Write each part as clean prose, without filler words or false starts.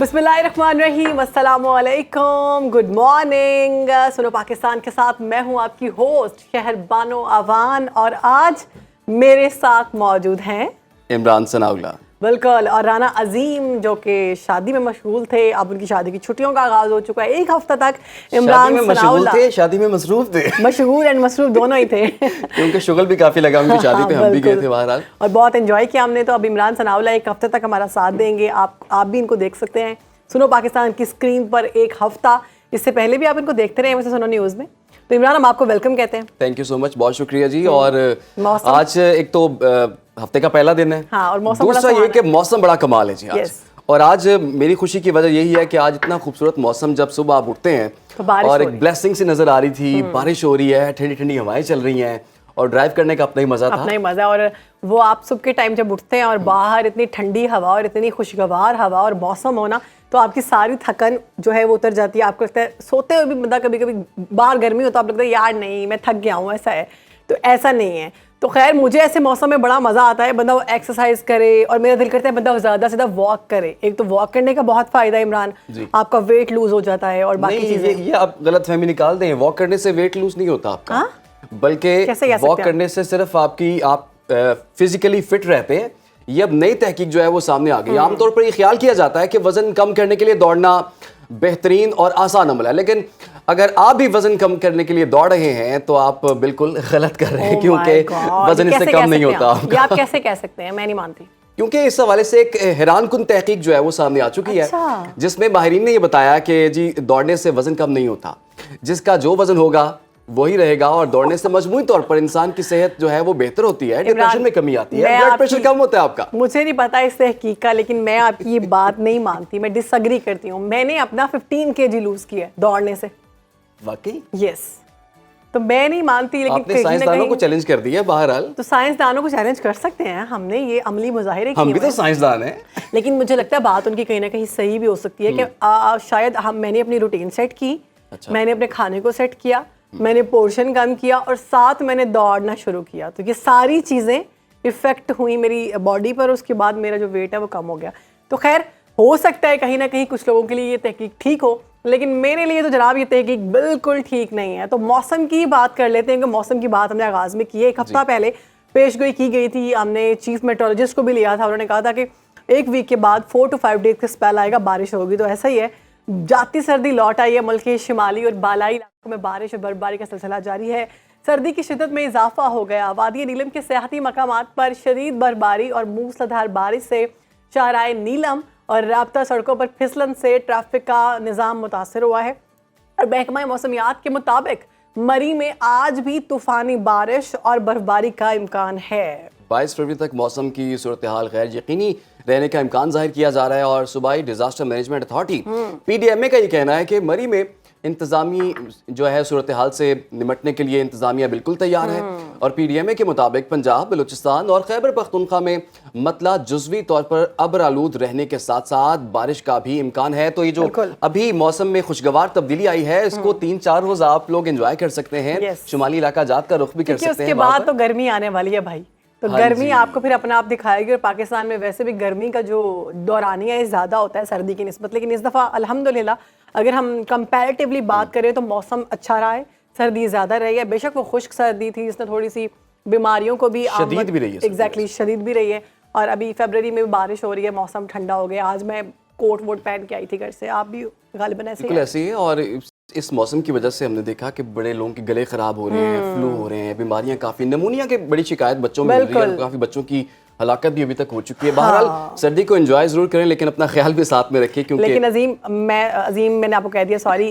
बिस्मिल्लाहिर्रहमानिर्रहीम, अस्सलामुअलैकुम, good morning. सुनो पाकिस्तान के साथ मैं हूँ आपकी होस्ट शहरबानो अवान और आज मेरे साथ मौजूद हैं इमरान सनाउल्लाह, बिल्कुल, और राना अजीम जो कि शादी में मशगूल थे। अब उनकी शादी की छुट्टियों का आगाज़ हो चुका है। एक हफ्ता तक इमरान सनाउल्लाह थे, शादी में मसरूफ थे, मशगूल एंड मसरूफ दोनों ही थे क्योंकि शुगल भी काफ़ी लगा उनकी शादी पे, हम भी गए थे बहरहाल और बहुत एंजॉय किया हमने। तो अब इमरान सनाउल्लाह एक हफ्ते तक हमारा साथ देंगे। आप भी इनको देख सकते हैं सुनो पाकिस्तान की स्क्रीन पर एक हफ्ता। इससे पहले भी आप इनको देखते रहे वैसे सुनो न्यूज़ में। तो इमरान, हम आपको वेलकम कहते हैं। थैंक यू सो मच, बहुत शुक्रिया जी। और आज एक तो हफ्ते का पहला दिन है, हाँ, और मौसम दूसरा ये कि मौसम बड़ा कमाल है जी आज। Yes. और आज मेरी खुशी की वजह यही है कि आज इतना खूबसूरत मौसम, जब सुबह आप उठते हैं तो और एक ब्लेसिंग सी नजर आ रही थी, बारिश हो रही है, ठंडी ठंडी हवाएं चल रही हैं और ड्राइव करने का अपना ही मजा था। अपना ही मजा। और वो आप सुबह के टाइम जब उठते हैं और बाहर इतनी ठंडी हवा और इतनी खुशगवार हवा और मौसम होना, तो आपकी सारी थकन जो है वो उतर जाती है। आपको लगता है सोते हुए भी बंदा कभी कभी बाहर गर्मी हो तो आप लगता है यार नहीं मैं थक गया हूँ, ऐसा है। तो ऐसा नहीं है। तो खैर मुझे ऐसे मौसम में बड़ा मज़ा आता है, बंदा वो एक्सरसाइज करे और मेरा दिल करता है बंदा ज़्यादा से ज़्यादा वॉक करे। एक तो वॉक करने का बहुत फ़ायदा है इमरान, आपका वेट लूज हो जाता है और बाकी चीज़ें। ये आप गलतफहमी निकाल दें, वॉक करने से वेट लूज नहीं होता आपका, बल्कि वॉक करने से सिर्फ आप फिजिकली फिट रहते हैं। ये अब नई तहकीक जो है वो सामने आ गई। आमतौर पर ये ख्याल किया जाता है कि वजन कम करने के लिए दौड़ना बेहतरीन और आसान अमल है, लेकिन अगर आप भी वजन कम करने के लिए दौड़ रहे हैं तो आप बिल्कुल गलत कर रहे हैं, क्योंकि वजन इससे कम नहीं होता। ये आप कैसे कह सकते हैं? मैं नहीं मानती, क्योंकि इस हवाले से एक हैरानकुन तहकीक जो है वो सामने आ चुकी है, जिसमें माहिरीन ने ये बताया कि जी दौड़ने से वजन कम नहीं होता, जिसका जो वजन होगा वही रहेगा। और दौड़ने से मजमूई तौर पर इंसान की सेहत जो है वो बेहतर होती है, डिप्रेशन में कमी आती है, ब्लड प्रेशर कम होता है आपका। मुझे नहीं पता इस तहकीक का, लेकिन मैं आपकी ये बात नहीं मानती, मैं डिसएग्री करती हूँ। मैंने अपना 15 kg लूज किया है दौड़ने से। वाकई? यस। तो मैं नहीं मानती, लेकिन आपने साइंसदानों को चैलेंज कर दिया बहरहाल। तो साइंसदानों को चैलेंज कर सकते हैं, हमने ये अमली मुजाहिरे किए। हम भी तो साइंसदान हैं। लेकिन मुझे लगता है बात उनकी कहीं ना कहीं सही भी हो सकती है कि शायद मैंने अपनी रूटीन सेट की, मैंने अपने खाने को सेट किया, मैंने पोर्शन कम किया और साथ मैंने दौड़ना शुरू किया। तो ये सारी चीज़ें इफेक्ट हुई मेरी बॉडी पर, उसके बाद मेरा जो वेट है वो कम हो गया। तो खैर हो सकता है कहीं ना कहीं कुछ लोगों के लिए ये तहकीक ठीक हो, लेकिन मेरे लिए तो जनाब ये तहकीक बिल्कुल ठीक नहीं है। तो मौसम की बात कर लेते हैं कि मौसम की बात हमने आगाज़ में की है। एक हफ्ता पहले पेशगोई की गई थी, हमने चीफ मेट्रोलॉजिस्ट को भी लिया था। उन्होंने कहा था कि एक वीक के बाद 4 to 5 डेज का स्पेल आएगा, बारिश होगी। तो ऐसा ही है, जाती सर्दी लौट आई है। मुल्क के शिमाली और बालाई इलाकों में बारिश और बर्फबारी का सिलसिला जारी है। सर्दी की शिद्दत में इजाफा हो गया। वादी नीलम के सियाहती मकामात पर शदीद बर्फबारी और मूसलाधार बारिश से शाहराए नीलम और राब्ता सड़कों पर फिसलन से ट्रैफिक का निज़ाम मुतासर हुआ है। और महकमा मौसमियात के मुताबिक मरी में आज भी तूफानी बारिश और बर्फबारी का इम्कान है। 22 फरवरी तक मौसम की सूरत हाल गैर यकीनी रहने का इम्कान जाहिर किया जा रहा है। और सूबाई डिजास्टर मैनेजमेंट अथॉरिटी PDMA का ये कहना है कि मरी में इंतजामी जो है सूरत हाल से निमटने के लिए इंतजामिया बिल्कुल तैयार है। और PDMA के मुताबिक पंजाब, बलूचिस्तान और खैबर पख्तूनख्वा में मतला जुज़वी तौर पर अब्र आलूद रहने के साथ साथ बारिश का भी इम्कान है। तो ये जो अभी मौसम में खुशगवार तब्दीली आई है, इसको 3-4 रोज आप लोग एंजॉय कर सकते हैं। शुमाली इलाका जात का रुख भी कर सकते हैं। उसके बाद तो गर्मी आने वाली है भाई, तो गर्मी आपको फिर अपना आप दिखाएगी। और पाकिस्तान में वैसे भी गर्मी का जो दौरानिया है ज़्यादा होता है सर्दी की निस्बत, लेकिन इस दफ़ा अल्हम्दुलिल्लाह अगर हम कंपैरेटिवली बात करें तो मौसम अच्छा रहा है, सर्दी ज़्यादा रही है। बेशक वो खुश्क सर्दी थी, इसने थोड़ी सी बीमारियों को भी शदीद भी रही है। एग्जैक्टली, शदीद भी रही है। और अभी फरवरी में बारिश हो रही है, मौसम ठंडा हो गया। आज मैं कोट वोट पहन के आई थी घर से, आप भी गालिबन ऐसे ही है। और इस मौसम की वजह से हमने देखा कि बड़े लोगों के गले खराब हो रहे हैं, फ्लू हो रहे हैं, बीमारियां काफ़ी, नमूनिया की बड़ी शिकायत बच्चों में मिल रही है। काफ़ी बच्चों की हलाकत भी अभी तक हो चुकी है। बहरहाल सर्दी को एंजॉय जरूर करें, लेकिन अपना ख्याल भी साथ में रखें। क्योंकि लेकिन अजीम मैंने आपको कह दिया, सॉरी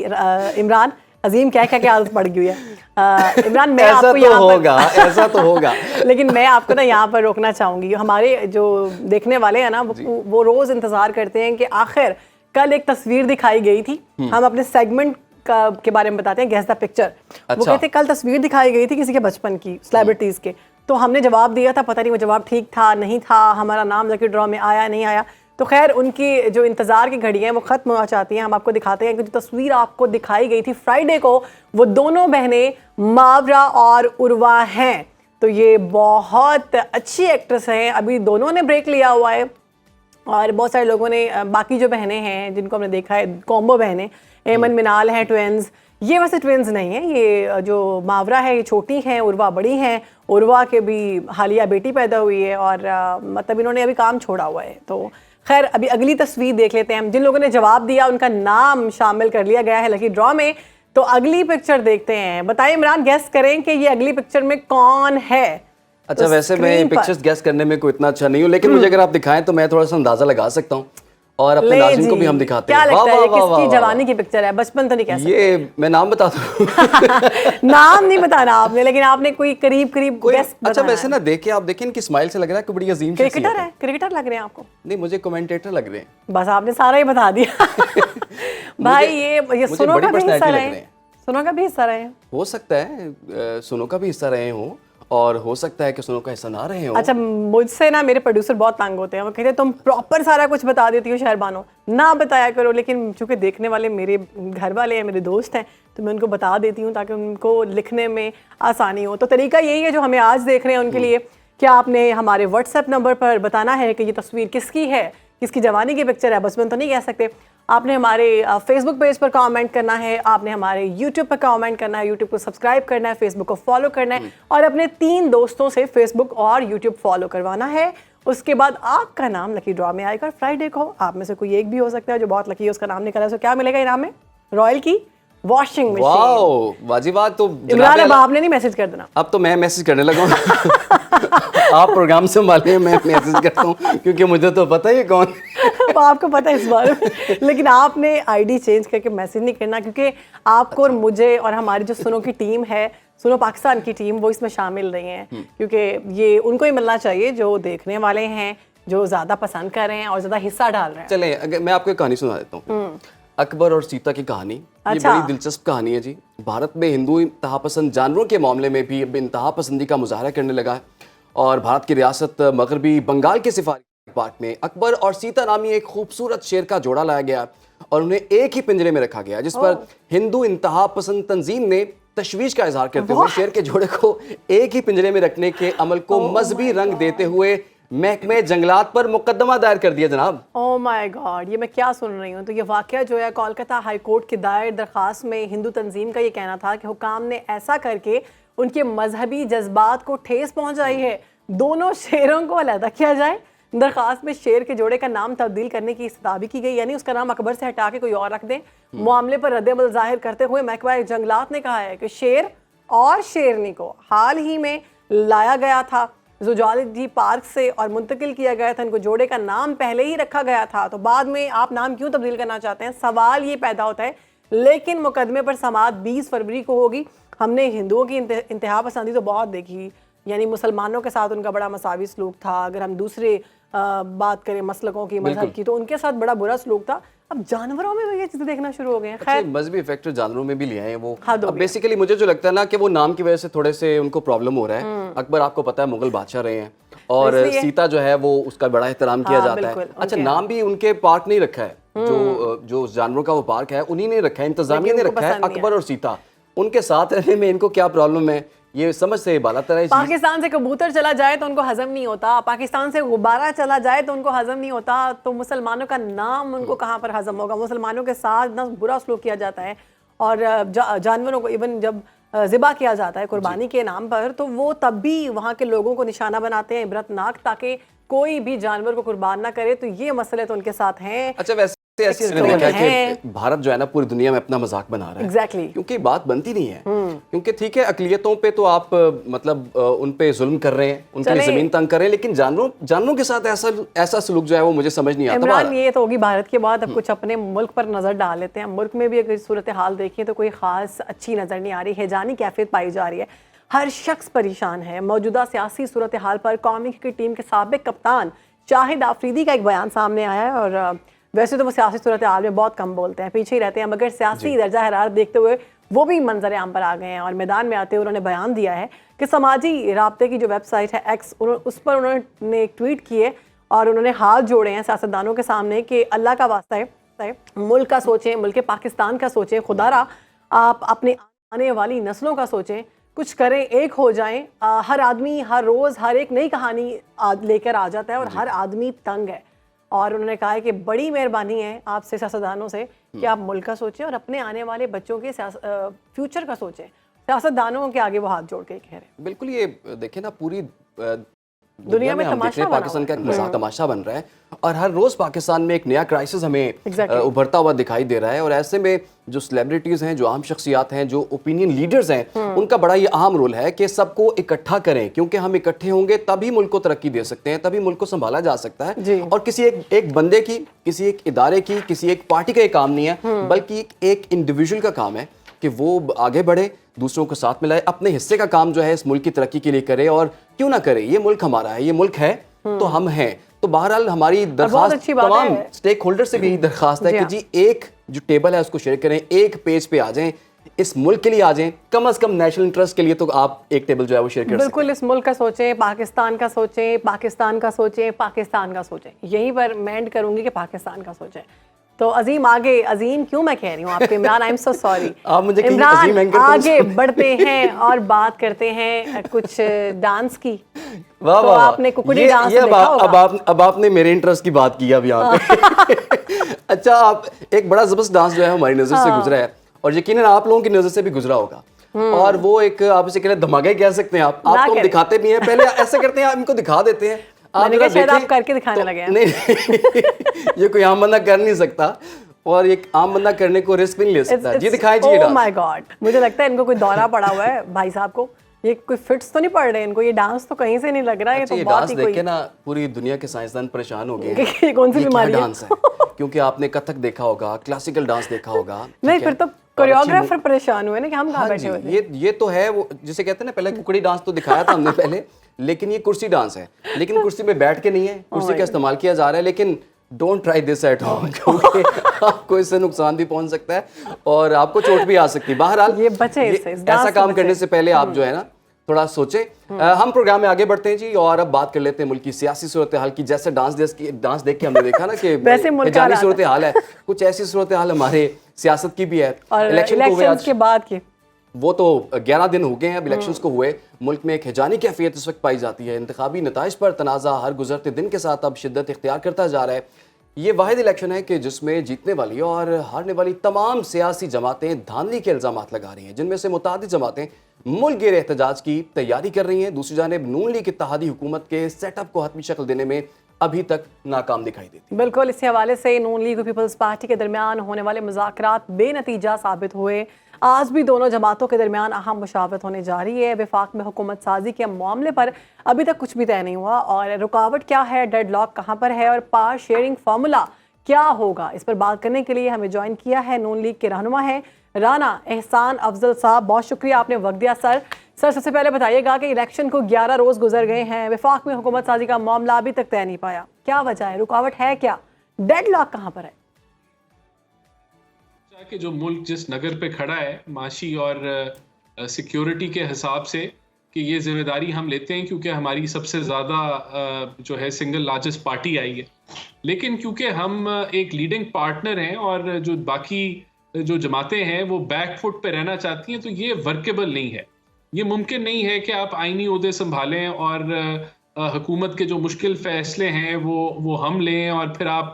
इमरान, अजीम क्या क्या आदत पड़ गई है। इमरान मैं आपको यहाँ होगा ऐसा तो होगा लेकिन मैं आपको ना यहाँ पर रोकना चाहूँगी। हमारे जो देखने वाले हैं ना वो रोज़ इंतज़ार करते हैं कि आखिर कल एक तस्वीर दिखाई गई थी, हम अपने सेगमेंट के बारे में बताते हैं, गेस द पिक्चर। वो कहते हैं कल तस्वीर दिखाई गई थी किसी के बचपन की, सेलिब्रिटीज़ के। तो हमने जवाब दिया था, पता नहीं वो जवाब ठीक था नहीं था, हमारा नाम लकी ड्रॉ में आया नहीं आया। तो खैर उनकी जो इंतज़ार की घड़ी है वो ख़त्म होना चाहती हैं। हम आपको दिखाते हैं कि जो तस्वीर आपको दिखाई गई थी फ्राइडे को, वो दोनों बहनें मावरा और उर्वा हैं। तो ये बहुत अच्छी एक्ट्रेस हैं, अभी दोनों ने ब्रेक लिया हुआ है और बहुत सारे लोगों ने बाकी जो बहनें हैं जिनको हमने देखा है कॉम्बो बहनें, एमन मिनाल हैं ट्विंस, ये वैसे ट्विंस नहीं है, ये जो मावरा है ये छोटी हैं, उर्वा बड़ी हैं। उर्वा के भी हालिया बेटी पैदा हुई है और मतलब इन्होंने अभी काम छोड़ा हुआ है। तो खैर अभी अगली तस्वीर देख लेते हैं हम। जिन लोगों ने जवाब दिया उनका नाम शामिल कर लिया गया है लकी ड्रॉ में। तो अगली पिक्चर देखते हैं। बताइए इमरान, गेस करें कि ये अगली पिक्चर में कौन है। अच्छा, तो वैसे मैं पिक्चर्स गेस करने में कोई इतना अच्छा नहीं हूँ, लेकिन मुझे अगर आप दिखाएं तो मैं थोड़ा सा अंदाजा लगा सकता हूँ और अपने ले नाज़रीन को जी, भी हम दिखाते क्या हैं। लगता है ये वाह, किसकी वाह, जवानी की पिक्चर है? बचपन तो नहीं कह सकते। ये मैं नाम बता दूं? नाम नहीं बताना आपने, लेकिन आपने कोई करीब गेस अच्छा, बताना वैसे है। ना देख के आप देखें इनकी स्माइल से लग रहा है कि बड़ी अजीम शख्सियत क्रिकेटर है, क्रिकेटर लग रहे हैं आपको? नहीं, मुझे कमेंटेटर लग रहे हैं। बस आपने सारा ही बता दिया। भाई ये सुनो बड़ी का भी हिस्सा पर्सनैलिटी रहे लग हैं, रहे हैं। सुनो का भी हिस्सा रहे हैं। हो सकता है सुनो का भी हिस्सा रहे हों और हो सकता है कि सुनो का हिस्सा ना रहे हों। अच्छा, मुझसे ना मेरे प्रोड्यूसर बहुत तंग होते हैं, वो कहते हैं तुम प्रॉपर सारा कुछ बता देती हो शहरबानो, ना बताया करो। लेकिन चूंकि देखने वाले मेरे घर वाले हैं, मेरे दोस्त हैं, तो मैं उनको बता देती हूँ ताकि उनको लिखने में आसानी हो। तो तरीका यही है जो हमें आज देख रहे हैं उनके लिए, क्या आपने हमारे व्हाट्सएप नंबर पर बताना है कि ये तस्वीर किसकी है, किसकी जवानी की पिक्चर है, बचपन तो नहीं कह सकते। आपने हमारे फेसबुक पेज पर कमेंट करना है, आपने हमारे यूट्यूब पर कमेंट करना है, यूट्यूब को सब्सक्राइब करना है, फेसबुक को फॉलो करना है और अपने 3 दोस्तों से फेसबुक और यूट्यूब फॉलो करवाना है। उसके बाद आपका नाम लकी ड्रॉ में आएगा। फ्राइडे को आप में से कोई एक भी हो सकता है जो बहुत लकी है, उसका नाम निकला है। तो क्या मिलेगा इनाम में? रॉयल की वॉशिंग मशीन। वाओ, वाजिबात। तो इमरान अब आपने नहीं मैसेज कर देना, अब तो मैं मैसेज करने लगा हूं। आप प्रोग्राम संभालिए, मैं मैसेज करता हूँ क्योंकि मुझे तो पता ही है कौन। आपको पता है इस बारे में, लेकिन आपने आईडी चेंज करके मैसेज नहीं करना क्योंकि आपको और मुझे और हमारी जो सुनो की टीम है, सुनो पाकिस्तान की टीम, वो इसमें शामिल नहीं है क्योंकि ये उनको ही मिलना चाहिए जो देखने वाले हैं, जो ज्यादा पसंद कर रहे हैं और ज्यादा हिस्सा डाल रहे हैं। चलें, अगर मैं आपको एक कहानी सुना देता हूँ। अकबर और सीता की कहानी। ये बड़ी दिलचस्प कहानी है जी। भारत में हिंदू इंतहापसंद जानवरों के मामले में भी अब इंतहापसंदी का मुजाहरा करने लगा है और भारत की रियासत मगरबी बंगाल के सफारी पार्क में अकबर और सीता नामी एक खूबसूरत शेर का जोड़ा लाया गया और उन्हें एक ही पिंजरे में रखा गया, जिस पर हिंदू इंतहापसंद तंजीम ने तशवीश का इजहार करते हुए शेर के जोड़े को एक ही पिंजरे में रखने के अमल को मजहबी रंग देते हुए महकमे जंगलात पर मुकदमा दायर कर दिया जनाब। ओह माय गॉड, ये मैं क्या सुन रही हूँ। तो ये वाकया जो है कोलकाता हाई कोर्ट की दायर दरखास्त में हिंदू तंजीम का ये कहना था कि हुकाम ने ऐसा करके उनके मजहबी जज्बात को ठेस पहुंचाई है। दोनों शेरों को अलहदा किया जाए। दरखास्त में शेर के जोड़े का नाम तब्दील करने की इस्तदाबी की गई, यानी उसका नाम अकबर से हटा के कोई और रख दें। मामले पर रद्द-ए-अमल जाहिर करते हुए महकमा जंगलात ने कहा है कि शेर और शेरनी को हाल ही में लाया गया था ज़ूलॉजी पार्क से और मुंतकिल किया गया था। इनको जोड़े का नाम पहले ही रखा गया था, तो बाद में आप नाम क्यों तब्दील करना चाहते हैं? सवाल ये पैदा होता है। लेकिन मुकदमे पर समाअत 20 फरवरी को होगी। हमने हिंदुओं की इंतहा पसंदी तो बहुत देखी, यानी मुसलमानों के साथ उनका बड़ा मसावी सलूक था। अगर हम दूसरे बात करें मसलकों की, मजहब की, तो उनके साथ बड़ा बुरा सलूक था। अब जानवरों में भी ये चीजें देखना शुरू हो गए हैं। खैर, मजहबी फैक्टर जानवरों में भी लिया है वो। हद हो अब बेसिकली मुझे जो लगता है ना कि वो नाम की वजह से थोड़े से उनको प्रॉब्लम हो रहा है। अकबर आपको पता है मुगल बादशाह रहे हैं और सीता जो है वो उसका बड़ा एहतराम किया जाता है। अच्छा, नाम भी उनके पार्क नहीं रखा है, जो जानवरों का वो पार्क है उन्हीं ने रखा है, इंतजामिया ने रखा है। अकबर और सीता, उनके साथ रहने में इनको क्या प्रॉब्लम है, ये समझ से बालातर है। पाकिस्तान से कबूतर चला जाए तो उनको हजम नहीं होता, पाकिस्तान से गुब्बारा चला जाए तो उनको हजम नहीं होता, तो मुसलमानों का नाम उनको कहाँ पर हजम होगा? मुसलमानों के साथ इतना बुरा सलूक किया जाता है और जानवरों को इवन जब ज़िबा किया जाता है कुर्बानी के नाम पर, तो वो तब भी वहाँ के लोगों को निशाना बनाते हैं इबरतनाक, ताकि कोई भी जानवर को कुर्बान ना करे। तो ये मसले तो उनके साथ हैं। अच्छा, वैसे ऐसी देखा है कि भारत जो है ना पूरी दुनिया में अपना मजाक बना रहा है। एग्जैक्टली, क्योंकि बात बनती नहीं है। क्योंकि ठीक है, अकलियतों पे तो आप मतलब उन पे जुल्म कर रहे हैं, उनके लिए जमीन तंग कर रहे हैं, लेकिन जानवरों के साथ ऐसा सलूक जो है वो मुझे समझ नहीं आता। इमरान, ये तो होगी भारत के बाद। अब कुछ अपने मुल्क पर नजर डाल लेते हैं। मुल्क में भी अगर सूरत हाल देखें तो कोई खास अच्छी नजर नहीं आ रही है, जानी कैफियत पाई जा रही है। हर शख्स परेशान है। मौजूदा सियासी सूरत हाल पर कौमी क्रिकेट टीम के साबिक कप्तान शाहिद आफरीदी का एक बयान सामने आया है। और वैसे तो वो सियासी सूरत हाल में बहुत कम बोलते हैं, पीछे ही रहते हैं, मगर सियासी दर्जा हरारत देखते हुए वो भी मंजर आम पर आ गए हैं और मैदान में आते हुए उन्होंने बयान दिया है कि समाजी राब्ते की जो वेबसाइट है एक्स, उस पर उन्होंने एक ट्वीट किए और उन्होंने हाथ जोड़े हैं सियासतदानों के सामने कि अल्लाह का वास्ता है, मुल्क का सोचें, मुल्क पाकिस्तान का सोचें, खुदारा आप अपने आने वाली नस्लों का सोचें, कुछ करें, एक हो जाएं। हर आदमी हर रोज़ हर एक नई कहानी लेकर आ जाता है और हर आदमी तंग है। और उन्होंने कहा है कि बड़ी मेहरबानी है आपसे सियासतदानों से कि आप मुल्क का सोचें और अपने आने वाले बच्चों के फ्यूचर का सोचें। सियासतदानों के आगे वो हाथ जोड़ के कह रहे हैं। बिल्कुल, ये देखें ना, पूरी दुनिया में हम देख रहे हैं पाकिस्तान का मजाक तमाशा बन रहा है और हर रोज पाकिस्तान में एक नया क्राइसिस हमें उभरता हुआ दिखाई दे रहा है। और ऐसे में जो सेलिब्रिटीज हैं, जो आम शख्सियात हैं, जो ओपिनियन लीडर्स हैं, उनका बड़ा ये अहम रोल है कि सबको इकट्ठा करें, क्योंकि हम इकट्ठे होंगे तभी मुल्क को तरक्की दे सकते हैं, तभी मुल्क को संभाला जा सकता है। और किसी एक बंदे की, किसी एक इदारे की, किसी एक पार्टी का ये काम नहीं है, बल्कि एक इंडिविजुअल का काम है कि वो आगे बढ़े, दूसरों को साथ मिलाए, अपने हिस्से का काम जो है इस मुल्क की तरक्की के लिए करे। और क्यों ना करे, ये मुल्क हमारा है, ये मुल्क है तो हम हैं। तो बहरहाल हमारी दरखास्त तमाम स्टेक होल्डर से भी यही दरखास्त है कि जी एक जो टेबल है उसको शेयर करें, एक पेज पे आ जाएं, इस मुल्क के लिए आ जाएं, कम से कम नेशनल इंटरेस्ट के लिए तो आप एक टेबल जो है वो शेयर कर सकते हैं। बिल्कुल, इस मुल्क का सोचें, पाकिस्तान का सोचें, पाकिस्तान का सोचें, पाकिस्तान का सोचें। यहीं पर मैं एंड करूंगी कि पाकिस्तान का सोचें। तो अजीम आगे, अजीम क्यों मैं कह रही हूँ आपके, Imran, I am so sorry, आप मुझे इमरान आगे बढ़ते हैं और बात करते हैं कुछ डांस की। वाह तो वाह, आपने कुकुड़ी डांस देखा होगा। अब आपने मेरे इंटरेस्ट की बात की अब यहाँ पे। अच्छा, आप एक बड़ा जबरदस्त डांस जो है हमारी नजर से गुजरा है और यकीनन आप लोगों की नजर से भी गुजरा होगा। और वो एक आप इसे कह धमाके कह सकते हैं आप तो हम दिखाते भी हैं, पहले ऐसे करते हैं, आप इनको दिखा देते हैं, शायद आप करके दिखाने लगे हैं। नहीं, ये कोई आम बंदा कर नहीं सकता और एक आम बंदा करने को रिस्क नहीं ले सकता। जी दिखाई जी। ओह माय गॉड, मुझे लगता है इनको कोई दौरा पड़ा हुआ है भाई साहब को, ये कोई फिट्स तो नहीं पड़ रहे इनको, ये डांस तो कहीं से नहीं लग रहा है। अच्छा, ये तो डांस देख के ना पूरी दुनिया के साइंसदान परेशान हो गए हैं कौन सी बीमारी है। डांस है क्योंकि आपने कथक देखा होगा, क्लासिकल डांस देखा होगा। नहीं, फिर तो कोरियोग्राफर परेशान हुए ना कि हम कहाँ बैठे हुए। ये तो है वो जिसे कहते हैं ना, पहले कुकड़ी डांस तो दिखाया था हमने पहले, लेकिन ये कुर्सी डांस है, लेकिन कुर्सी पे बैठ के नहीं है, कुर्सी का इस्तेमाल किया जा रहा है। लेकिन don't try this at home, क्योंकि आपको इससे नुकसान भी पहुंच सकता है और आपको चोट भी आ सकती है। बहरहाल ये बचे ऐसा काम करने से पहले आप जो है ना थोड़ा सोचें। हम प्रोग्राम में आगे बढ़ते हैं जी और अब बात कर लेते हैं मुल्क की सियासी सूरत हाल की। जैसे डांस देख के हमने देखा ना कि जानी सूरत हाल है, कुछ ऐसी सूरत हाल हमारे सियासत की भी है। इलेक्शन के बाद की वो तो 11 दिन हो गए हैं अब इलेक्शंस को हुए। मुल्क में एक हिजानी कैफियत इस वक्त पाई जाती है। इंतखाबी नताइज पर तनाज़ा हर गुजरते दिन के साथ अब शिद्दत इख्तियार करता जा रहा है। ये वाहिद इलेक्शन है कि जिसमें जीतने वाली और हारने वाली तमाम सियासी जमातें धांधली के इल्ज़ामात लगा रही हैं, जिनमें से मुतादिद जमातें मुल्क गिर एहतजाज की तैयारी कर रही हैं। दूसरी जानिब नून लीग इत्तेहादी हुकूमत के सेटअप को हतमी शक्ल देने में अभी तक नाकाम दिखाई देती है। बिल्कुल, इसी हवाले से नून लीग और पीपल्स पार्टी के दरमियान होने वाले मुज़ाकरात बेनतीजा साबित हुए। आज भी दोनों जमातों के दरमियान अहम मुशावरत होने जा रही है। वफाक में हुकूमत साजी के मामले पर अभी तक कुछ भी तय नहीं हुआ और रुकावट क्या है, डेडलॉक कहाँ पर है और पावर शेयरिंग फार्मूला क्या होगा, इस पर बात करने के लिए हमें ज्वाइन किया है नून लीग के रहनुमा है राना एहसान अफजल साहब। बहुत शुक्रिया, आपने वक्त दिया। सर सबसे पहले बताइएगा कि इलेक्शन को 11 रोज गुजर गए हैं, वफाक में हुकूमत साजी का मामला अभी तक तय नहीं पाया, क्या वजह है, रुकावट है क्या, डेडलॉक कहाँ पर है? कि जो मुल्क जिस नगर पे खड़ा है माशी और सिक्योरिटी के हिसाब से, कि ये जिम्मेदारी हम लेते हैं क्योंकि हमारी सबसे ज़्यादा जो है सिंगल लार्जेस्ट पार्टी आई है। लेकिन क्योंकि हम एक लीडिंग पार्टनर हैं और जो बाकी जो जमातें हैं वो बैक फुट पे रहना चाहती हैं, तो ये वर्केबल नहीं है। ये मुमकिन नहीं है कि आप आईनी ओहदे संभालें और हुकूमत के जो मुश्किल फैसले हैं वो हम लें और फिर आप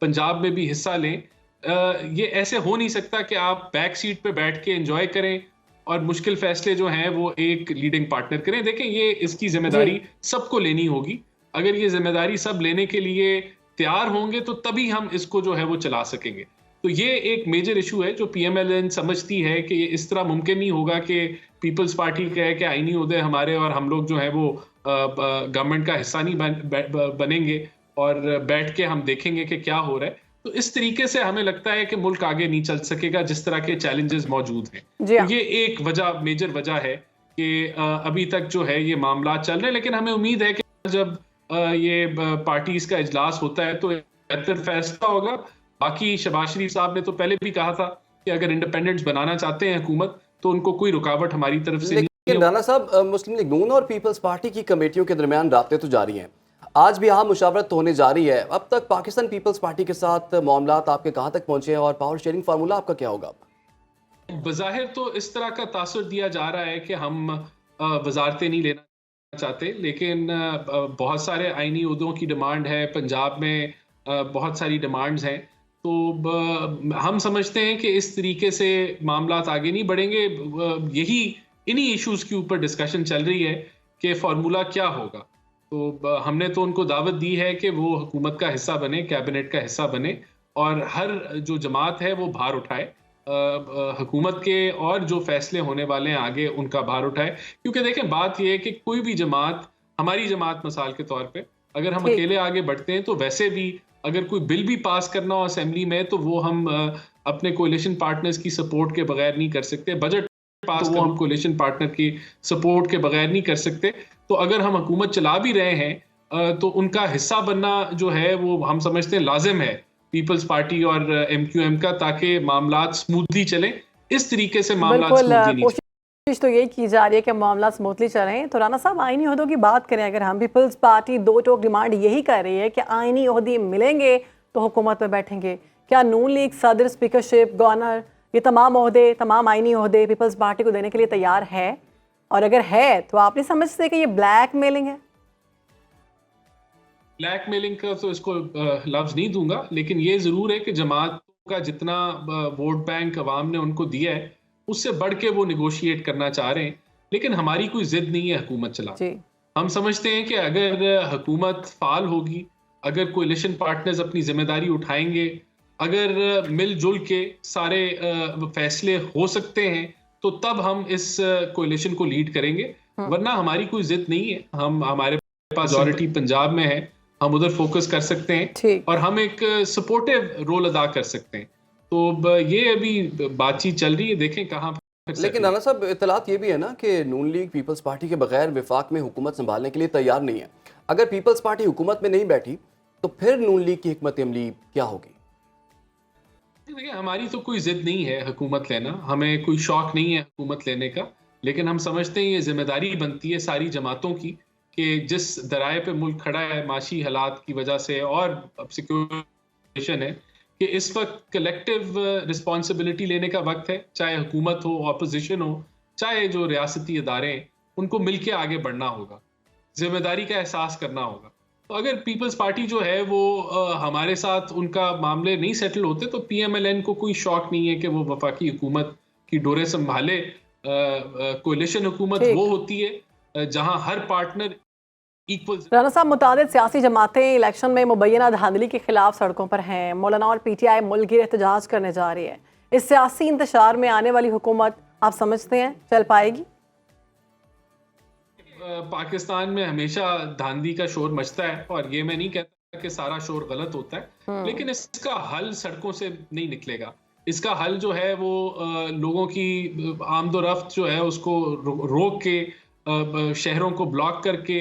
पंजाब में भी हिस्सा लें। ये ऐसे हो नहीं सकता कि आप बैक सीट पे बैठ के एंजॉय करें और मुश्किल फैसले जो हैं वो एक लीडिंग पार्टनर करें। देखें, ये इसकी जिम्मेदारी सबको लेनी होगी। अगर ये जिम्मेदारी सब लेने के लिए तैयार होंगे तो तभी हम इसको जो है वो चला सकेंगे। तो ये एक मेजर इशू है जो PMLN समझती है कि ये इस तरह मुमकिन नहीं होगा कि पीपल्स पार्टी कहे कि आईनी ओहदे हमारे और हम लोग जो है वो गवर्नमेंट का हिस्सा नहीं बनेंगे और बैठ के हम देखेंगे कि क्या हो रहा है। तो इस तरीके से हमें लगता है कि मुल्क आगे नहीं चल सकेगा जिस तरह के चैलेंजेस मौजूद हैं। तो ये एक वजह, मेजर वजह है कि अभी तक जो है ये मामला चल रहे हैं। लेकिन हमें उम्मीद है कि जब ये पार्टीज का इजलास होता है तो बेहतर फैसला होगा। बाकी शहबाज शरीफ साहब ने तो पहले भी कहा था कि अगर इंडिपेंडेंस बनाना चाहते हैं हुकूमत तो उनको कोई रुकावट हमारी तरफ से नहीं। लेकिन राना साहब, मुस्लिम लीग नून और पीपल्स पार्टी की कमेटियों के दरमियान राब्ते तो जारी हैं, आज भी अहम मुशावरत होने जा रही है। अब तक पाकिस्तान पीपल्स पार्टी के साथ मामलात आपके कहाँ तक पहुंचे हैं और पावर शेयरिंग फार्मूला आपका क्या होगा? बज़ाहिर तो इस तरह का तासुर दिया जा रहा है कि हम वजारतें नहीं लेना चाहते, लेकिन बहुत सारे आईनी उहदों की डिमांड है। पंजाब में बहुत सारी डिमांड्स हैं। तो हम समझते हैं कि इस तरीके से मामला आगे नहीं बढ़ेंगे। यही इन्हीं इश्यूज के ऊपर डिस्कशन चल रही है कि फार्मूला क्या होगा। तो हमने तो उनको दावत दी है कि वो हुकूमत का हिस्सा बने, कैबिनेट का हिस्सा बने और हर जो जमात है वो भार उठाए, हुकूमत के और जो फैसले होने वाले हैं आगे उनका भार उठाए। क्योंकि देखें, बात यह है कि कोई भी जमात, हमारी जमात मिसाल के तौर पे, अगर हम ठीक। अकेले आगे बढ़ते हैं तो वैसे भी अगर कोई बिल भी पास करना हो असेंबली में तो वो हम अपने कोलिशन पार्टनर्स की सपोर्ट के बगैर नहीं कर सकते। बजट पास करना कोलिशन पार्टनर की सपोर्ट के बगैर नहीं कर सकते। तो अगर हम हुकूमत चला भी रहे हैं तो उनका हिस्सा बनना जो है वो हम समझते हैं लाजिम है पीपल्स पार्टी और एमक्यूएम का, ताकि मामलात स्मूथली चलें। इस तरीके से मामलात बिल्कुल स्मूथली नहीं कोशिश तो यही की जा रही है कि मामला स्मूथली चलें। तो राना साहब, आईनी ओहदों की बात करें, अगर हम पीपल्स पार्टी दो टोक डिमांड यही कर रही है कि आईनी ओहदे मिलेंगे तो हुकूमत में बैठेंगे, क्या नून लीग सदर, स्पीकरशिप, गवर्नर, ये तमाम ओहदे, तमाम आईनी ओहदे पीपल्स पार्टी को देने के लिए तैयार है? और अगर है तो आप नहीं समझते कि ये ब्लैक मेलिंग है? ब्लैकमेलिंग का तो इसको लफ्ज नहीं दूंगा, लेकिन ये जरूर है कि जमात का जितना वोट बैंक अवाम ने उनको दिया है उससे बढ़ के वो निगोशिएट करना चाह रहे हैं। लेकिन हमारी कोई जिद नहीं है हुकूमत चलाने। हम समझते हैं कि अगर हुकूमत फाल होगी, अगर कोलिशन पार्टनर्स अपनी जिम्मेदारी उठाएंगे, अगर मिलजुल के सारे फैसले हो सकते हैं तो तब हम इस कोलिशन को लीड करेंगे। वरना हमारी कोई जिद नहीं है। हमारे पास मेजॉरिटी पंजाब में है, हम उधर फोकस कर सकते हैं और हम एक सपोर्टिव रोल अदा कर सकते हैं। तो ये अभी बातचीत चल रही है, देखें कहाँ। लेकिन राना साहब, इतलात ये भी है ना कि नून लीग पीपल्स पार्टी के बगैर विफाक में हुकूमत संभालने के लिए तैयार नहीं है। अगर पीपल्स पार्टी हुकूमत में नहीं बैठी तो फिर नून लीग की हिकमत अमली क्या होगी? देखिए, हमारी तो कोई जिद नहीं है हुकूमत लेना, हमें कोई शौक नहीं है हुकूमत लेने का। लेकिन हम समझते हैं ये जिम्मेदारी बनती है सारी जमातों की कि जिस दराए पे मुल्क खड़ा है माशी हालात की वजह से और अब सिक्योरिटी है, कि इस वक्त कलेक्टिव रिस्पॉन्सिबिलिटी लेने का वक्त है। चाहे हुकूमत हो, ऑपोजिशन हो, चाहे जो रियासती इदारे हैं, उनको मिलके आगे बढ़ना होगा, जिम्मेदारी का एहसास करना होगा। तो अगर पीपल्स पार्टी जो है वो हमारे साथ उनका मामले नहीं सेटल होते तो पीएमएलएन को कोई शौक नहीं है कि वो वफाकी हुकूमत की डोरे संभाले। कोलिशन हुकूमत वो होती है जहां हर पार्टनर इक्वल। राना साहब, मुतादिद सियासी जमातें इलेक्शन में मुबैना धांधली के खिलाफ सड़कों पर हैं। मौलाना और पीटीआई मुल्क गिर एहतजाज करने जा रही है। इस सियासी इंतशार में आने वाली हुकूमत आप समझते हैं चल पाएगी? पाकिस्तान में हमेशा धांधली का शोर मचता है और ये मैं नहीं कहता कि सारा शोर गलत होता है, लेकिन इसका हल सड़कों से नहीं निकलेगा। इसका हल जो है वो लोगों की आमदोरफ्त जो है उसको रोक के, शहरों को ब्लॉक करके,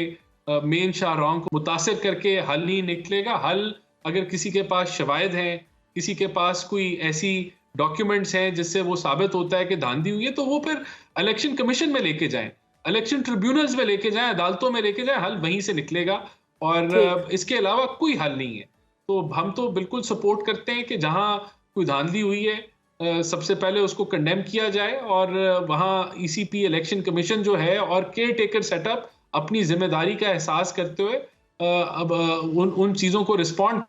मेन शाहराहों को मुतासिर करके हल नहीं निकलेगा। हल अगर किसी के पास शवाहिद हैं, किसी के पास कोई ऐसी डॉक्यूमेंट्स हैं जिससे वो साबित होता है कि धांधली हुई है, तो वो फिर इलेक्शन कमीशन में लेके जाएं, इलेक्शन ट्रिब्यूनल्स में लेके जाएं, अदालतों में लेके जाएं, हल वहीं से निकलेगा। और इसके अलावा कोई हल नहीं है। तो हम तो बिल्कुल सपोर्ट करते हैं कि जहां कोई धांधली हुई है सबसे पहले उसको कंडेम किया जाए और वहां ईसीपी, इलेक्शन कमीशन जो है और केयर टेकर सेटअप अपनी जिम्मेदारी का एहसास करते हुए अब उन चीजों को रिस्पॉन्ड।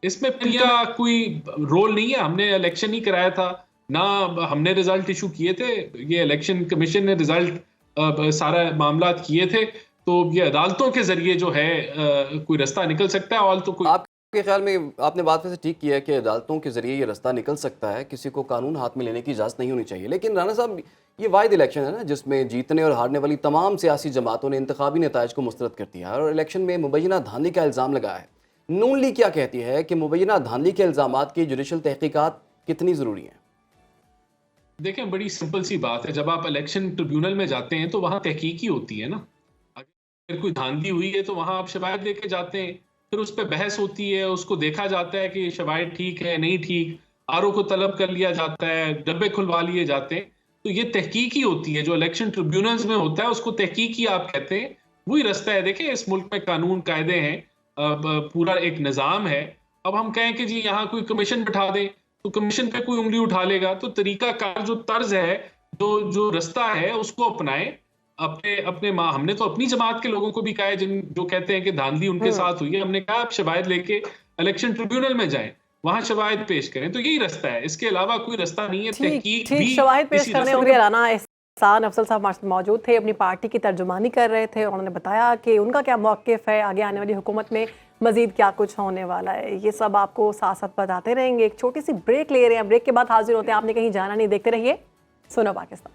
इसमें का कोई रोल नहीं है। हमने इलेक्शन नहीं कराया था, ना हमने रिजल्ट इशू किए थे, ये इलेक्शन कमीशन ने रिजल्ट सारा मामला किए थे। तो ये अदालतों के जरिए जो है कोई रास्ता निकल सकता है। और तो कोई आपके ख्याल में आपने बात वैसे ठीक किया है कि अदालतों के जरिए ये रास्ता निकल सकता है, किसी को कानून हाथ में लेने की इजाज़त नहीं होनी चाहिए। लेकिन राना साहब, ये वाहिद इलेक्शन है ना जिसमें जीतने और हारने वाली तमाम सियासी जमातों ने इंतखाबी नताइज को मुस्तरद कर दिया है और इलेक्शन में मुबैना धांधली का इल्ज़ाम लगाया है। नून लीग क्या कहती है कि मुबैना धांधली के इल्ज़ामात की जुडिशल तहकीकात कितनी ज़रूरी हैं? देखें, बड़ी सिंपल सी बात है। जब आप इलेक्शन ट्रिब्यूनल में जाते हैं तो वहां तहकीक ही होती है ना। अगर कोई धांधली हुई है तो वहां आप शवाहिद लेके जाते हैं, फिर उस पर बहस होती है, उसको देखा जाता है कि शवाहिद ठीक है नहीं ठीक, आरओ को तलब कर लिया जाता है, डब्बे खुलवा लिए जाते हैं। तो ये तहकीक ही होती है। जो इलेक्शन ट्रिब्यूनल्स में होता है उसको तहकीक ही आप कहते हैं। वही रास्ता है। देखें, इस मुल्क में कानून कायदे हैं, पूरा एक निज़ाम है। अब हम कहें कि जी यहाँ कोई कमीशन बिठा दें तो कमीशन पे कोई उंगली उठा लेगा। तो तरीका कार, जो तर्ज है, जो रास्ता है, उसको अपनाएं। अपने हमने तो अपनी जमात के लोगों को भी कहा है जो कहते हैं कि धांधली उनके साथ हुई है, हमने कहा आप शवाहिद लेके इलेक्शन ट्रिब्यूनल में जाएं, वहां शवाहिद पेश करें। तो यही रास्ता है, इसके अलावा कोई रास्ता नहीं है। तहकीक भी शवाहिद पेश इसी करने रास्ते शुक्रिया राना एहसान अफजल साहब मौजूद थे, अपनी पार्टी की तर्जुमानी कर रहे थे और उन्होंने बताया कि उनका क्या मौक़िफ़ है, आगे आने वाली हुकूमत में मजीद क्या कुछ होने वाला है। ये सब आपको साथ साथ बताते रहेंगे। एक छोटी सी ब्रेक ले रहे हैं, ब्रेक के बाद हाजिर होते हैं। आपने कहीं जाना नहीं, देखते रहिए सुनो पाकिस्तान।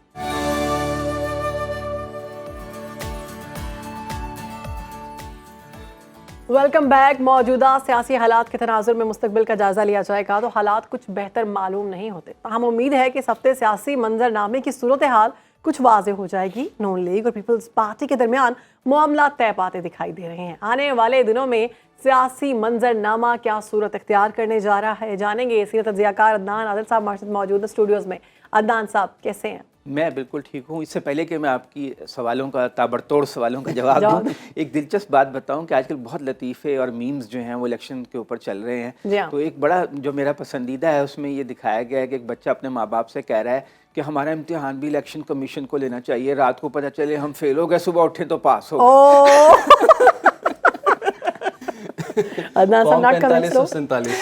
Welcome back. मौजूदा सियासी हालात के तनाजुर में मुस्तकबिल का जायजा लिया जाएगा तो हालात कुछ बेहतर मालूम नहीं होते। हम उम्मीद है कि इस हफ्ते सियासी मंजरनामे की सूरत हाल कुछ वाज़ेह हो जाएगी। नून लीग और पीपल्स पार्टी के दरमियान मामला तय पाते दिखाई दे रहे हैं। आने वाले दिनों में सियासी मंजरनामा क्या सूरत इख्तियार करने जा रहा है, जानेंगे। सीनियर तज्ज़ियाकार अदनान आदिल साहब हमारे साथ मौजूद स्टूडियोज़ में। अदनान साहब कैसे हैं? मैं बिल्कुल ठीक हूँ। इससे पहले कि मैं आपकी सवालों का ताबड़तोड़ सवालों का जवाब दूँ, एक दिलचस्प बात बताऊँ कि आजकल बहुत लतीफ़े और मीम्स जो हैं वो इलेक्शन के ऊपर चल रहे हैं। तो एक बड़ा जो मेरा पसंदीदा है उसमें ये दिखाया गया है कि एक बच्चा अपने माँ बाप से कह रहा है कि हमारा इम्तिहान भी इलेक्शन कमीशन को लेना चाहिए, रात को पता चले हम फेल हो गए, सुबह उठे तो पास हो गए।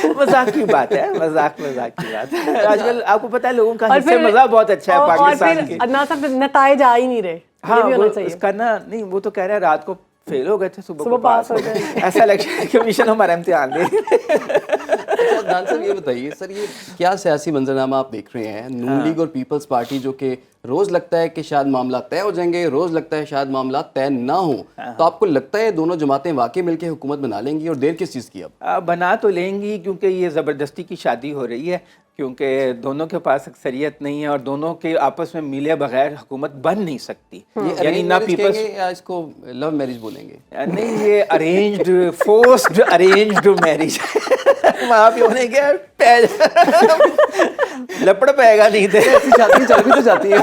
मजाक की बात है, मजाक की बात है। आजकल आपको पता है लोगों का हिस्से मजाक बहुत अच्छा है पाकिस्तान के। अदनान साहब नताइज आ ही नहीं रहे। हाँ, वो इसका ना नहीं, वो तो कह रहा है रात को फेल हो गए थे, सुबह पास हो गए। ऐसा इलेक्शन कमीशन हमारा इम्तिहान दे। अदनान साहब ये बताइए सर, ये क्या सियासी मंजरनामा आप देख रहे हैं? नून लीग और पीपल्स पार्टी जो कि रोज लगता है कि शायद मामला तय हो जाएंगे, रोज लगता है शायद मामला तय ना हो, तो आपको लगता है दोनों जमातें वाकई मिलकर हुकूमत बना लेंगी? और देर किस चीज़ की? अब बना तो लेंगी क्योंकि ये ज़बरदस्ती की शादी हो रही है, क्योंकि दोनों के पास अक्सरियत नहीं है और दोनों के आपस में मिले बगैर हुकूमत बन नहीं सकती। यानी ना पीपल्स या इसको लव मैरिज बोलेंगे? नहीं, ये अरेंज्ड फोर्स्ड अरेंज्ड मैरिज। वहाँ पे होने के लपड़ पाएगा नहीं थे। शादी चल भी तो जाती है,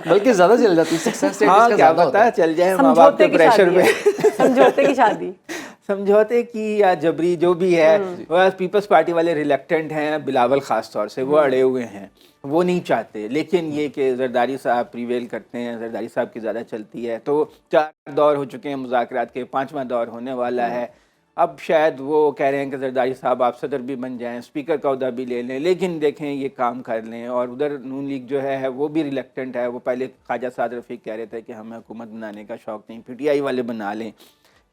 बल्कि ज्यादा चल जाती है। सक्सेस रेट हाँ, क्या पता चल जाए माँ बाप के प्रेशर में। समझौते की शादी, समझौते की या जबरी जो भी है। बस पीपल्स पार्टी वाले रिलेक्टेंट हैं, बिलावल ख़ास तौर से वो अड़े हुए हैं, वो नहीं चाहते। लेकिन ये कि जरदारी साहब प्रीवेल करते हैं, जरदारी साहब की ज़्यादा चलती है। तो 4 दौर हो चुके हैं मुज़ाकरात के, 5वां दौर होने वाला है। अब शायद वो कह रहे हैं कि जरदारी साहब आप सदर भी बन जाएं, स्पीकर का ओहदा भी ले लें, लेकिन देखें ये काम कर लें। और उधर नून लीग जो है वो भी रिलेक्टेंट है। वो पहले ख्वाजा साद रफ़ीक कह रहे थे कि हमें हुकूमत बनाने का शौक़ नहीं, PTI वाले बना लें।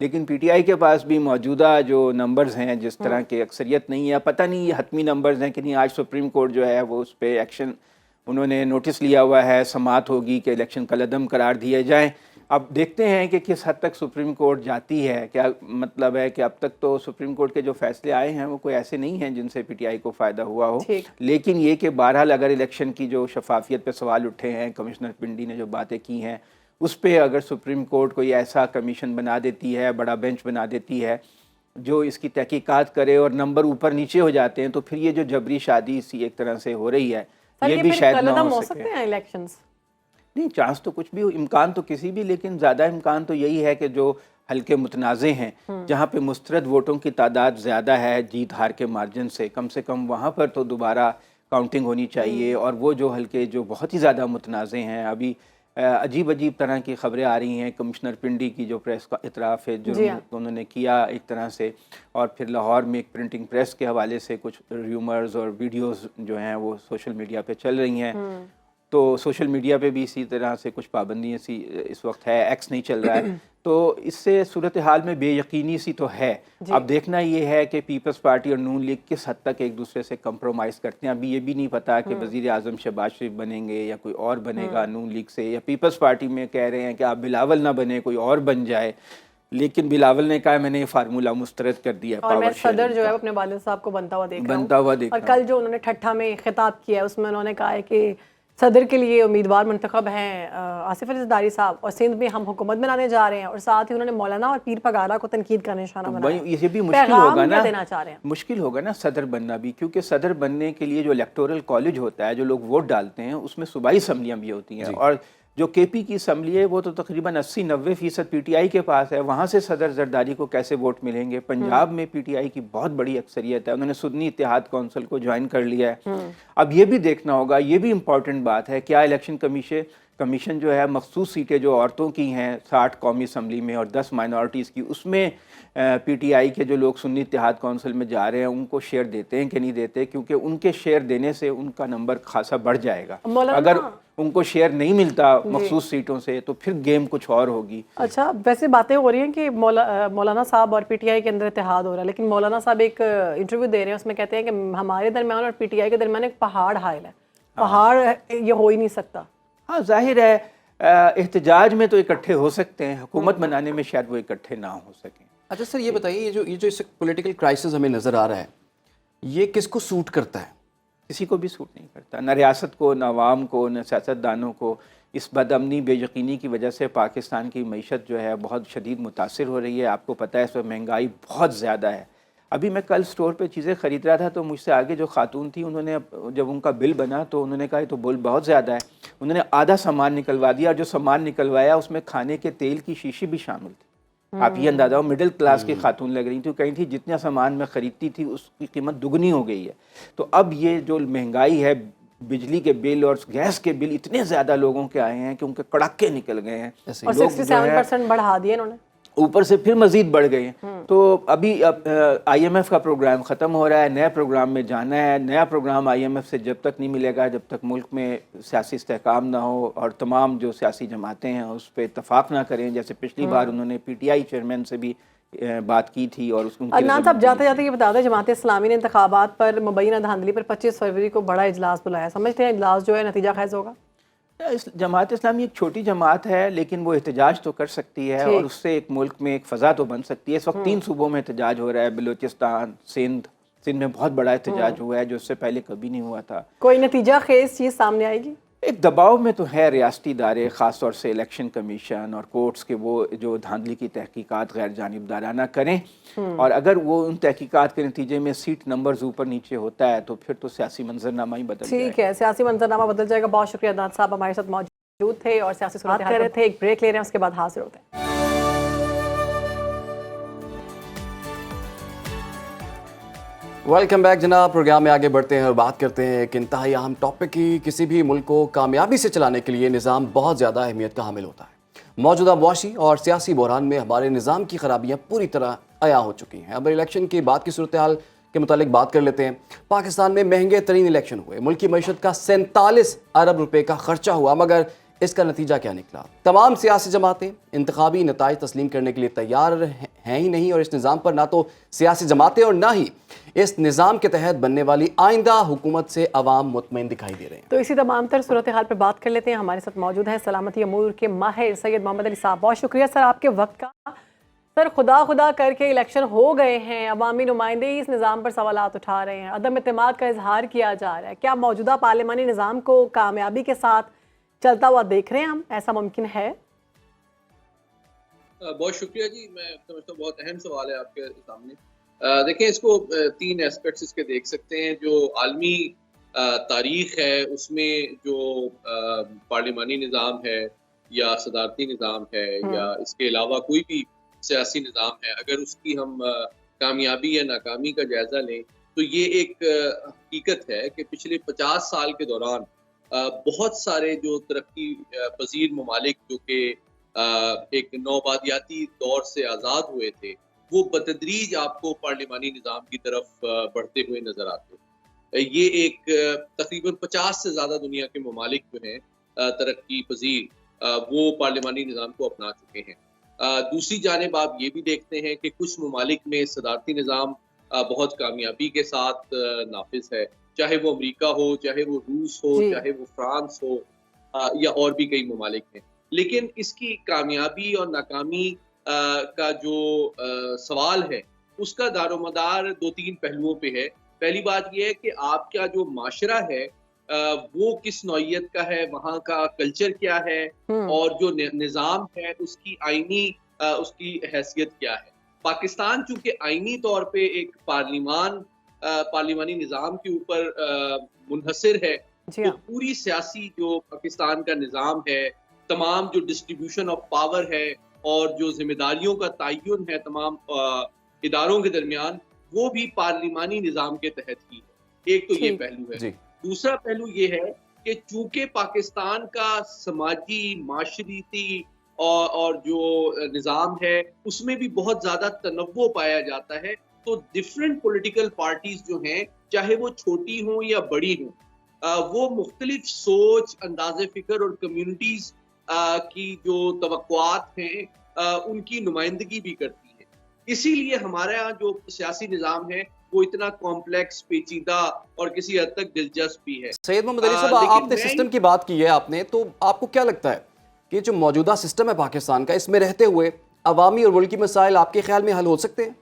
लेकिन PTI के पास भी मौजूदा जो नंबर्स हैं, जिस तरह के अक्सरियत नहीं है, पता नहीं ये हतमी नंबर्स हैं कि नहीं। आज सुप्रीम कोर्ट जो है वो उस पर एक्शन, उन्होंने नोटिस लिया हुआ है, समाअत होगी कि इलेक्शन कलअदम करार दिए जाएं। अब देखते हैं कि किस हद तक सुप्रीम कोर्ट जाती है। क्या मतलब है कि अब तक तो सुप्रीम कोर्ट के जो फैसले आए हैं वो कोई ऐसे नहीं हैं जिनसे PTI को फ़ायदा हुआ हो। लेकिन ये कि बहरहाल अगर इलेक्शन की जो शफाफियत पे सवाल उठे हैं, कमिश्नर पिंडी ने जो बातें की हैं, उस पर अगर सुप्रीम कोर्ट कोई ऐसा कमीशन बना देती है, बड़ा बेंच बना देती है जो इसकी तहकीकात करे और नंबर ऊपर नीचे हो जाते हैं, तो फिर ये जो जबरी शादी सी एक तरह से हो रही है, ये भी शायद ना हो सके। इलेक्शंस नहीं, चांस तो कुछ भी हो, इम्कान तो किसी भी, लेकिन ज़्यादा इम्कान तो यही है कि जो हल्के मुतनाज़े हैं, जहाँ पे मुस्तरद वोटों की तादाद ज़्यादा है जीत हार के मार्जिन से कम वहाँ पर तो दोबारा काउंटिंग होनी चाहिए। और वो जो हल्के जो बहुत ही ज़्यादा मुतनाज़े हैं, अभी अजीब अजीब तरह की खबरें आ रही हैं। कमिश्नर पिंडी की जो प्रेस का इतराफ़ है जो उन्होंने किया एक तरह से, और फिर लाहौर में एक प्रिंटिंग प्रेस के हवाले से कुछ र्यूमर्स और वीडियोस जो हैं वो सोशल मीडिया पे चल रही हैं। तो सोशल मीडिया पे भी इसी तरह से कुछ पाबंदियाँ सी इस वक्त है, एक्स नहीं चल रहा है। तो इससे सूरत हाल में बेयकीनी सी तो है। अब देखना ये है कि पीपल्स पार्टी और नून लीग किस हद तक एक दूसरे से कंप्रोमाइज़ करते हैं। अभी ये भी नहीं पता कि वज़ीर आज़म शहबाज शरीफ बनेंगे या कोई और बनेगा नून लीग से, या पीपल्स पार्टी में कह रहे हैं कि आप बिलावल ना बने, कोई और बन जाए। लेकिन बिलावल ने कहा मैंने ये फार्मूला मुस्तरद कर दिया। और मैं सदर जो है अपने वालिद साहब को बनता हुआ देख रहा हूं। और कल जो उन्होंने ठट्ठा में खिताब किया है उसमें उन्होंने कहा है कि सदर के लिए उम्मीदवार मुंतखब हैं आसिफ अली ज़रदारी साहब, और सिंध में हम हुकूमत बनाने जा रहे हैं। और साथ ही उन्होंने मौलाना और पीर पगारा को तनकीद का निशाना बनाया। ये भी मुश्किल होगा ना, देना चाह रहे हैं। मुश्किल होगा ना सदर बनना भी, क्योंकि सदर बनने के लिए जो इलेक्टोरल कॉलेज होता है, जो लोग वोट डालते हैं, उसमें सूबाई असम्बलियाँ भी होती हैं। और जो KP की असम्बली है वो तो तकरीबन 80-90% PTI के पास है। वहाँ से सदर जरदारी को कैसे वोट मिलेंगे? पंजाब में PTI की बहुत बड़ी अक्सरियत है, उन्होंने सुन्नी इत्तेहाद कौंसिल को ज्वाइन कर लिया है। अब ये भी देखना होगा, ये भी इम्पॉर्टेंट बात है, क्या इलेक्शन कमीशन जो है मखसूस सीटें जो औरतों की हैं 60 कौमी असम्बली में और 10 माइनॉरिटीज़ की, उसमें पीटीआई के जो लोग सुन्नी इत्तेहाद कौंसिल में जा रहे हैं उनको शेयर देते हैं कि नहीं देते, क्योंकि उनके शेयर देने से उनका नंबर खासा बढ़ जाएगा। अगर उनको शेयर नहीं मिलता मखसूस सीटों से तो फिर गेम कुछ और होगी। अच्छा, वैसे बातें हो रही हैं कि मौलाना साहब और पीटीआई के अंदर इत्तेहाद हो रहा है, लेकिन मौलाना साहब एक इंटरव्यू दे रहे हैं, उसमें कहते हैं कि हमारे दरमियान और पीटीआई के दरमियान एक पहाड़ हाइल है, पहाड़ ये हो ही नहीं सकता। हाँ, जाहिर है एहतजाज में तो इकट्ठे हो सकते हैं, हुकूमत बनाने में शायद वो इकट्ठे ना हो सकें। अच्छा सर, ये बताइए, ये जो इस पॉलिटिकल क्राइसिस हमें नज़र आ रहा है, ये किसको सूट करता है? किसी को भी सूट नहीं करता, न रियासत को, न आवाम को, न सियासतदानों को। इस बदअमनी बेयकीनी की वजह से पाकिस्तान की मईशत जो है बहुत शदीद मुतासिर हो रही है। आपको पता है इस वक्त महंगाई बहुत ज़्यादा है। अभी मैं कल स्टोर पे चीज़ें ख़रीद रहा था तो मुझसे आगे जो खातून थी, उन्होंने जब उनका बिल बना तो उन्होंने कहा तो बिल बहुत ज़्यादा है। उन्होंने आधा सामान निकलवा दिया और जो सामान निकलवाया उसमें खाने के तेल की शीशी भी शामिल थी। आप ये अंदाज़ा हो, मिडिल क्लास की खातून लग रही थी, कहीं थी जितना सामान मैं ख़रीदती थी उसकी कीमत दुगनी हो गई है। तो अब ये जो महंगाई है, बिजली के बिल और गैस के बिल इतने ज़्यादा लोगों के आए हैं कि उनके कड़ाके निकल गए हैं और 67% बढ़ा दिए इन्होंने, ऊपर से फिर मजीद बढ़ गए हैं। तो अभी IMF का प्रोग्राम ख़त्म हो रहा है, नए प्रोग्राम में जाना है। नया प्रोग्राम IMF से जब तक नहीं मिलेगा, जब तक मुल्क में सियासी इस्तेहकाम ना हो और तमाम जो सियासी जमातें हैं उस पर इतफाक़ ना करें। जैसे पिछली बार उन्होंने PTI चेयरमैन से भी बात की थी और उसको अदनान साहब जाते जाते ये बता दें, जमात इस्लामी ने इंतखाबात पर मुबैना धांधली पर 25 फरवरी को बड़ा इजलास बुलाया, समझते हैं इजलास जो है नतीजा खैज होगा? जमात इस्लामी एक छोटी जमात है लेकिन वो एहतजाज तो कर सकती है और उससे एक मुल्क में एक फ़ज़ा तो बन सकती है। इस वक्त 3 सूबों में एहतजाज हो रहा है, बलूचिस्तान, सिंध में बहुत बड़ा एहतजाज हुआ है जो उससे पहले कभी नहीं हुआ था। कोई नतीजा खेज चीज़ सामने आएगी? एक दबाव में तो है रियासती इदारे, ख़ास तौर से इलेक्शन कमीशन और कोर्ट्स के, वो जो धांधली की तहकीकात गैर जानिबदाराना करें और अगर वो उन तहकीकात के नतीजे में सीट नंबर्स ऊपर नीचे होता है तो फिर तो सियासी मंजरनामा ही बदल जाएगा। ठीक है, सियासी मंजरनामा बदल जाएगा। बहुत शुक्रिया अदनान साहब, हमारे साथ मौजूद थे और सियासी सूरत कर रहे थे। एक ब्रेक ले रहे हैं, उसके बाद हाजिर होते हैं। वेलकम बैक जनाब। प्रोग्राम में आगे बढ़ते हैं और बात करते हैं एक इंतहाई अहम टॉपिक की। किसी भी मुल्क को कामयाबी से चलाने के लिए निज़ाम बहुत ज़्यादा अहमियत का हामिल होता है। मौजूदा मुआशी और सियासी बहरान में हमारे निज़ाम की खराबियाँ पूरी तरह अया हो चुकी हैं। अब इलेक्शन के बाद की सूरत हाल के मुतालिक बात कर लेते हैं। पाकिस्तान में महंगे तरीन इलेक्शन हुए, मुल्क की मईशत का 47 अरब रुपये का खर्चा हुआ, मगर इसका नतीजा क्या निकला? तमाम सियासी जमातें इंतखाबी नताइज तस्लीम करने के लिए तैयार हैं ही नहीं और इस निज़ाम पर ना तो सियासी जमातें और ना ही इस निज़ाम के तहत बनने वाली आइंदा हुकूमत से अवाम मुतमईन दिखाई दे रहे हैं। तो इसी तमाम तर सूरत हाल पर बात कर लेते हैं। हमारे साथ मौजूद हैं सलामती अमूर के माहिर सैयद मोहम्मद अली साहब। बहुत शुक्रिया सर आपके वक्त का। सर, खुदा करके इलेक्शन हो गए हैं, अवामी नुमाइंदे ही इस निज़ाम पर सवालात उठा रहे हैं, अदम एतमाद का इजहार किया जा रहा है। क्या मौजूदा पार्लिमानी निज़ाम को कामयाबी के साथ चलता हुआ देख रहे हैं हम? ऐसा मुमकिन है? बहुत शुक्रिया जी। मैं समझता हूँ बहुत अहम सवाल है आपके सामने। देखें, इसको 3 एस्पेक्ट्स इसके देख सकते हैं। जो आलमी तारीख है उसमें जो पार्लिमानी निज़ाम है या सदारती निज़ाम है या इसके अलावा कोई भी सियासी निज़ाम है, अगर उसकी हम कामयाबी या नाकामी का जायज़ा लें तो ये एक हकीकत है कि पिछले 50 साल के दौरान बहुत सारे जो तरक्की पजीर ममालिक जो कि एक नौबादियाती दौर से आज़ाद हुए थे, वो बतदरीज आपको पार्लिमानी निज़ाम की तरफ बढ़ते हुए नज़र आते हैं। ये एक तकरीबन 50 से ज़्यादा दुनिया के ममालिक जो हैं तरक्की पजीर, वो पार्लिमानी निज़ाम को अपना चुके हैं। दूसरी जानिब आप ये भी देखते हैं कि कुछ ममालिक में सदारती निज़ाम बहुत कामयाबी के साथ नाफिज है, चाहे वो अमेरिका हो, चाहे वो रूस हो, चाहे वो फ्रांस हो या और भी कई ममालिक हैं। लेकिन इसकी कामयाबी और नाकामी का जो सवाल है उसका दारोमदार 2-3 पहलुओं पे है। पहली बात यह है कि आपका जो माशरा है वो किस नौइयत का है, वहाँ का कल्चर क्या है और जो निज़ाम है उसकी आईनी उसकी हैसियत क्या है। पाकिस्तान चूंकि आईनी तौर पे एक पार्लिमानी निज़ाम के ऊपर मुनहसर है, तो पूरी सियासी जो पाकिस्तान का निज़ाम है, तमाम जो डिस्ट्रीब्यूशन ऑफ पावर है और जो जिम्मेदारियों का तयन है तमाम इदारों के दरमियान, वो भी पार्लिमानी निज़ाम के तहत ही है। एक तो ये पहलू है। दूसरा पहलू ये है कि चूंकि पाकिस्तान का समाजी माशरती और जो निज़ाम है उसमें भी बहुत ज़्यादा तनव्वुर पाया जाता है, तो डिफरेंट पॉलिटिकल पार्टीज जो हैं, चाहे वो छोटी हों या बड़ी हों, वो मुख्तलिफ सोच, अंदाज़े फ़िक्र और कम्युनिटीज़ की जो तवक्कुआत हैं उनकी नुमाइंदगी भी करती है। इसीलिए हमारे यहाँ जो सियासी निज़ाम है वो इतना कॉम्प्लेक्स, पेचीदा और किसी हद तक दिलचस्प भी है। सैयद मोहम्मद अली साहब, लेकिन आपने मैं सिस्टम की बात की है आपने, तो आपको क्या लगता है कि जो मौजूदा सिस्टम है पाकिस्तान का, इसमें रहते हुए अवामी और मुल्की मसाइल आपके ख्याल में हल हो सकते हैं?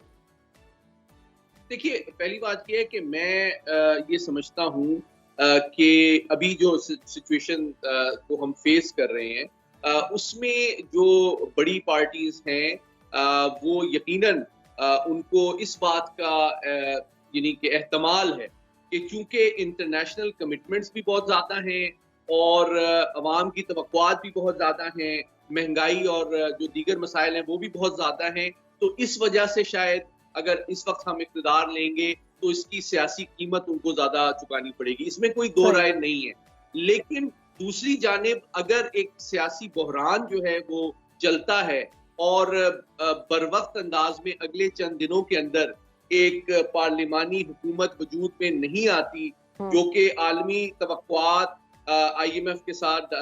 देखिए, पहली बात यह है कि मैं ये समझता हूँ कि अभी जो सिचुएशन को हम फेस कर रहे हैं उसमें जो बड़ी पार्टीज हैं वो यकीनन उनको इस बात का यानी कि एहतमाल है कि चूंकि इंटरनेशनल कमिटमेंट्स भी बहुत ज़्यादा हैं और अवाम की तवक्कुआत भी बहुत ज़्यादा हैं, महंगाई और जो दीगर मसाइल हैं वो भी बहुत ज़्यादा हैं, तो इस वजह से शायद अगर इस वक्त हम इक़्तिदार लेंगे तो इसकी सियासी कीमत उनको ज़्यादा चुकानी पड़ेगी, इसमें कोई दो राय नहीं है। लेकिन दूसरी जानिब अगर एक सियासी बहरान जो है वो चलता है और बरवक्त अंदाज में अगले चंद दिनों के अंदर एक पार्लिमानी हुकूमत वजूद में नहीं आती जो कि आलमी तवक्कुआत, IMF के साथ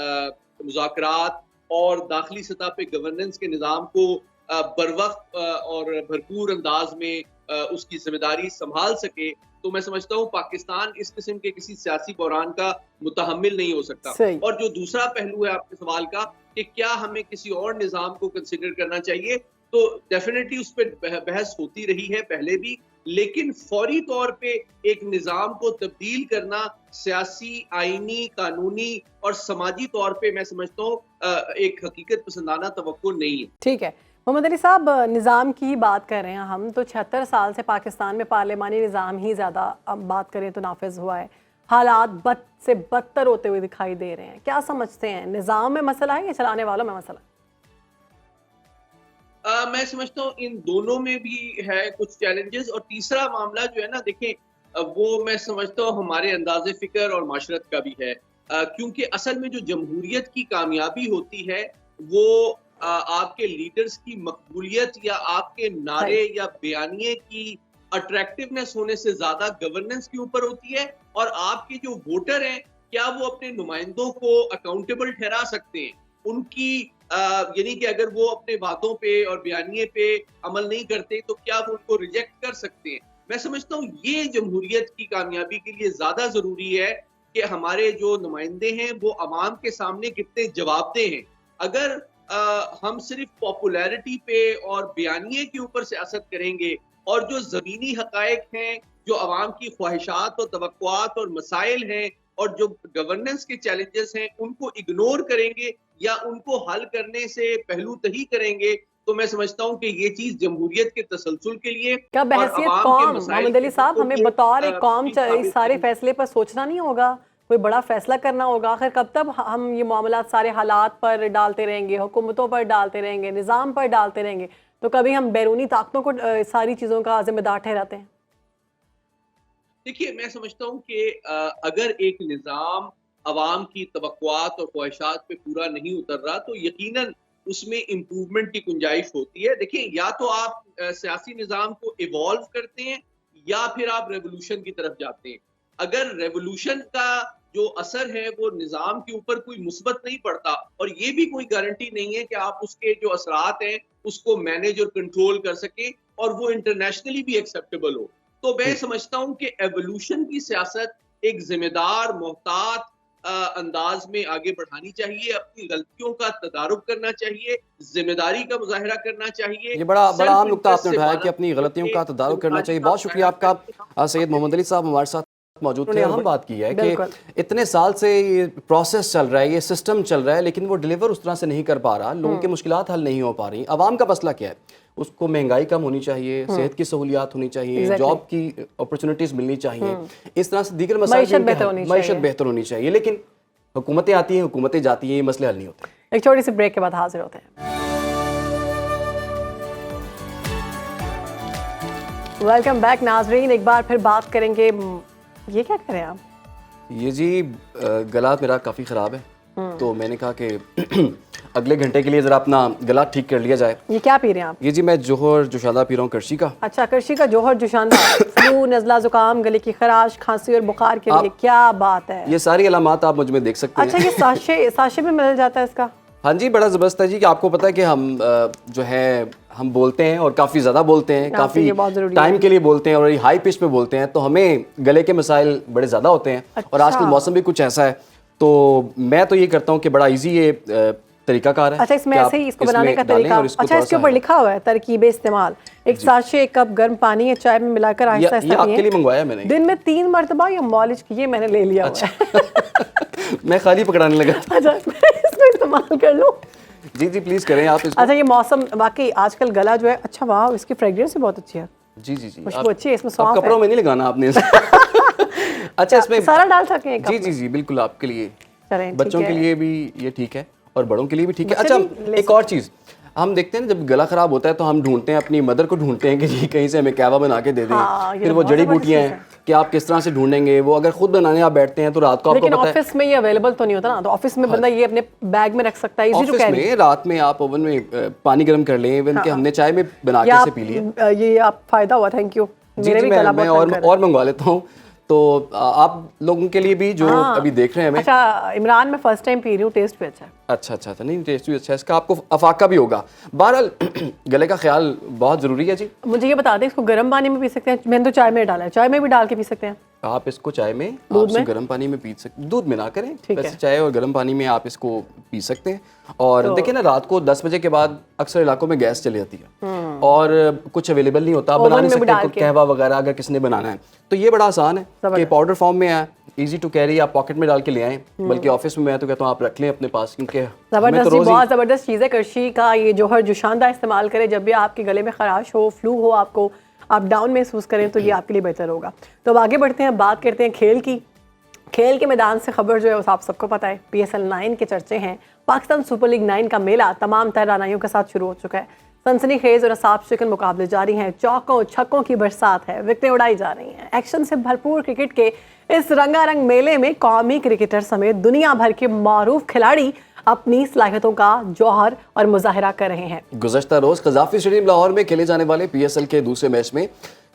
मुज़ाकरात और दाखिली सतह पे गवर्नेंस के निज़ाम को बरवक्त और भरपूर अंदाज में उसकी जिम्मेदारी संभाल सके, तो मैं समझता हूँ पाकिस्तान इस किस्म के किसी सियासी बहरान का मुतहम्मिल नहीं हो सकता। और जो दूसरा पहलू है आपके सवाल का कि क्या हमें किसी और निज़ाम को कंसिडर करना चाहिए, तो डेफिनेटली उस पर बहस होती रही है पहले भी, लेकिन फौरी तौर पे एक निज़ाम को तब्दील करना सियासी, आईनी, कानूनी और समाजी तौर पे मैं समझता हूँ एक हकीकत पसंदाना तवक्को नहीं है। ठीक है मोहम्मद अली साहब, निज़ाम की बात कर रहे हैं हम, तो 76 साल से पाकिस्तान में पार्लिमानी निज़ाम ही ज़्यादा, अब बात करें तो नाफिज हुआ है। हालात बद से बदतर होते हुए दिखाई दे रहे हैं। क्या समझते हैं, निज़ाम में मसला है या चलाने वालों में मसला? मैं समझता हूँ इन दोनों में भी है कुछ चैलेंजेस, और तीसरा मामला जो है ना, देखें वो मैं समझता हूँ हमारे अंदाज़े फ़िक्र और माशरत का भी है, क्योंकि असल में जो जमहूरियत की कामयाबी होती है वो आपके लीडर्स की मकबूलियत या आपके नारे या बयानिए की अट्रैक्टिवनेस होने से ज्यादा गवर्नेंस के ऊपर होती है, और आपके जो वोटर हैं क्या वो अपने नुमाइंदों को अकाउंटेबल ठहरा सकते हैं, उनकी यानी कि अगर वो अपने वादों पे और बयानिए पे अमल नहीं करते तो क्या वो उनको रिजेक्ट कर सकते हैं। मैं समझता हूँ ये जमहूरियत की कामयाबी के लिए ज्यादा जरूरी है कि हमारे जो नुमाइंदे हैं वो अवाम के सामने कितने जवाबदेह हैं। अगर हम सिर्फ पॉपुलैरिटी पे और बयानिए के ऊपर सियासत करेंगे और जो ज़मीनी हक़ाइक़ हैं, जो अवाम की ख्वाहिशात और तवक्कुआत और मसाइल हैं और जो गवर्नेंस के चैलेंजेस हैं उनको इग्नोर करेंगे या उनको हल करने से पहलू तही करेंगे, तो मैं समझता हूँ कि ये चीज़ जमहूरियत के तसलसल के लिए क्या बहसियत कौम, मोहम्मद अली साहब, हमें बतौर एक कौम इस सारे फैसले पर सोचना नहीं होगा, कोई बड़ा फैसला करना होगा? आखिर कब तक हम ये मामला सारे हालात पर डालते रहेंगे, हुकूमतों पर डालते रहेंगे, निज़ाम पर डालते रहेंगे, तो कभी हम बैरूनी ताकतों को सारी चीज़ों का जिम्मेदार ठहराते हैं? देखिए, मैं समझता हूँ कि अगर एक निज़ाम अवाम की तवक्कुआत और ख्वाहिशात पे पूरा नहीं उतर रहा तो यकीनन उसमें इम्प्रूवमेंट की गुंजाइश होती है। देखिए, या तो आप सियासी निज़ाम को इवॉल्व करते हैं या फिर आप रेवोल्यूशन की तरफ जाते हैं। अगर रेवोल्यूशन का जो असर है वो निज़ाम के ऊपर कोई मुस्बत नहीं पड़ता, और ये भी कोई गारंटी नहीं है कि आप उसके जो असरात हैं उसको मैनेज और कंट्रोल कर सकें और वो इंटरनेशनली भी एक्सेप्टेबल हो, तो मैं समझता हूँ कि एवोल्यूशन की सियासत एक जिम्मेदार, मोहतात अंदाज में आगे बढ़ानी चाहिए, अपनी गलतियों का तदारुक करना चाहिए, जिम्मेदारी का मुजाहरा करना चाहिए। ये बड़ा आम नुक्ता आपने उठाया कि अपनी गलतियों का तदारुक करना चाहिए। बहुत शुक्रिया आपका सैयद मोहम्मद अली साहब हमारे साथ मौजूद थे। हम बात की है कि इतने साल से ये प्रोसेस चल रहा है, ये सिस्टम चल रहा है, लेकिन वो डिलीवर उस तरह से नहीं कर पा रहा, लोगों की मुश्किलात हल नहीं हो पा रही। अवाम का मसला क्या है? उसको महंगाई कम होनी चाहिए, सेहत की सहूलियात होनी चाहिए, जॉब की अपॉर्चुनिटीज मिलनी चाहिए, इस तरह से दीगर मसाइल, मईशत बेहतर होनी चाहिए, लेकिन हुकूमतें आती हैं, हुकूमतें जाती हैं, ये मसले हल नहीं होते। एक छोटी सी ब्रेक के बाद हाजिर होते हैं। वेलकम बैक नाजरीन, एक बार फिर बात करेंगे, ये क्या करें आप, ये जी गला मेरा काफ़ी ख़राब है, तो मैंने कहा कि अगले घंटे के लिए ज़रा अपना गला ठीक कर लिया जाए। ये क्या पी रहे हैं आप? ये जी मैं जोहर जोशादा पी रहा हूँ, करशी का। अच्छा, करशी का जोहर जोशांदा। फ्लू, नज़ला, जुकाम, गले की खराश, खांसी और बुखार के लिए क्या बात है। ये सारी अलामात आप मुझ में देख सकते हैं। अच्छा, ये साशे साशे में मिल जाता है इसका? हाँ जी, बड़ा ज़बरदस्त है जी। कि आपको पता है कि हम जो है हम बोलते हैं और काफ़ी ज़्यादा बोलते हैं, काफ़ी टाइम के लिए बोलते हैं और हाई पिच पे बोलते हैं, तो हमें गले के मसाइल बड़े ज़्यादा होते हैं। और आजकल मौसम भी कुछ ऐसा है, तो मैं तो ये करता हूँ कि बड़ा इजी ये तरीकाकार है। अच्छा, इसमें ऐसे ही इसको बनाने का तरीका। अच्छा, इसके ऊपर लिखा हुआ है तरकीब इस्तेमाल। एक साशे 1 कप गर्म पानी या चाय में मिलाकर आहिस्ता आहिस्ता पिएं। आपके लिए मंगवाया मैंने। दिन में 3 मरतबा या मॉलिश किए, मैंने ले लिया हुआ है। मैं खाली पकड़ाने लगा। अच्छा, मैं इसको इस्तेमाल कर लूँ? जी जी प्लीज़ करें आप इसको। अच्छा, ये मौसम वाकई आजकल गला जो है, अच्छा वाह, इसकी फ्रेग्रेंस भी बहुत अच्छी है। जी जी जी, खुशबू अच्छी है, इसमें सौंफ कपड़ों है। में नहीं लगाना आपने। अच्छा, इसमें सारा डाल सकें एक कप जी में? जी जी बिल्कुल आपके लिए, चलें, ठीक बच्चों के है। लिए भी ये ठीक है और बड़ों के लिए भी ठीक है। बच्चे अच्छा, भी ले एक और चीज़ हम देखते हैं ना, जब गला खराब होता है तो हम ढूंढते हैं, अपनी मदर को ढूंढते हैं कि जी कहीं से हमें कहवा बना के दे दें। हाँ, ये फिर वो बहुत जड़ी ज़बरदस्त बूटियाँ चीज़ हैं कि आप किस तरह से ढूंढेंगे, वो अगर खुद बनाने आप बैठते हैं तो रात को आपको लेकिन पता है। ऑफिस में ये अवेलेबल तो नहीं होता ना, तो ऑफिस में बंदा ये अपने बैग में रख सकता है, इजी टू ऑफिस कैरी। में रात में आप ओवन में पानी गर्म कर लें, इवन कि हमने चाय में बना के या इसे पी लिया। ये आप फायदा हुआ, थैंक यू। जी मेरे जी, भी गला मैं बहुत तंग कर रहा है। और मंगवा लेता हूँ, तो आप लोगों के लिए भी जो अभी देख रहे हैं हमें। अच्छा, इमरान मैं फर्स्ट टाइम पी रही हूँ, टेस्ट भी अच्छा है। अच्छा अच्छा अच्छा, नहीं टेस्ट भी अच्छा है इसका, आपको अफाका भी होगा। बहरहाल गले का ख्याल बहुत ज़रूरी है जी। मुझे ये बता दें, इसको गर्म पानी में पी सकते हैं? मैंने तो चाय में डाला है, चाय में भी डाल के पी सकते हैं? आप इसको चाय में, दूध आप में? गर्म पानी में पी सकते, दूध में ना करें, ठीक वैसे है। चाय और गर्म पानी में आप इसको पी सकते हैं। और देखिए ना, रात को 10 बजे के बाद अक्सर इलाकों में गैस चली जाती है और कुछ अवेलेबल नहीं होता, आप बना नहीं सकते कोई कहवा वगैरह अगर किसने बनाना है, तो ये बड़ा आसान है कि पाउडर फॉर्म में है, इजी टू कैरी, आप पॉकेट में डाल के ले आएं। बल्कि ऑफिस में मैं तो कहता हूँ आप रख लें अपने पास, क्योंकि ज़बरदस्त जी, बहुत ज़बरदस्त चीज़ है। करशी का ये जोहर जोशांदा इस्तेमाल करें जब भी आपके गले में खराश हो, फ्लू हो, आपको आप डाउन महसूस करें, तो ये आपके लिए बेहतर होगा। तो अब आगे बढ़ते हैं, बात करते हैं खेल की। खेल के मैदान से खबर जो है वो आप सबको पता है, PSL 9 के चर्चे हैं। पाकिस्तान सुपर लीग 9 का मेला तमाम तर रानाइयों के साथ शुरू हो चुका है। सनसनीखेज और असाब शिकन मुकाबले जारी हैं, चौकों छक्कों की बरसात है, विकेटें उड़ाई जा रही हैं। एक्शन से भरपूर क्रिकेट के इस रंगारंग मेले में कौमी क्रिकेटर समेत दुनिया भर के मारूफ खिलाड़ी अपनी सलाहियतों का जौहर और मुजाहिरा कर रहे हैं। गुज़श्ता रोज़ कज़ाफ़ी स्टेडियम लाहौर में खेले जाने वाले PSL के दूसरे मैच में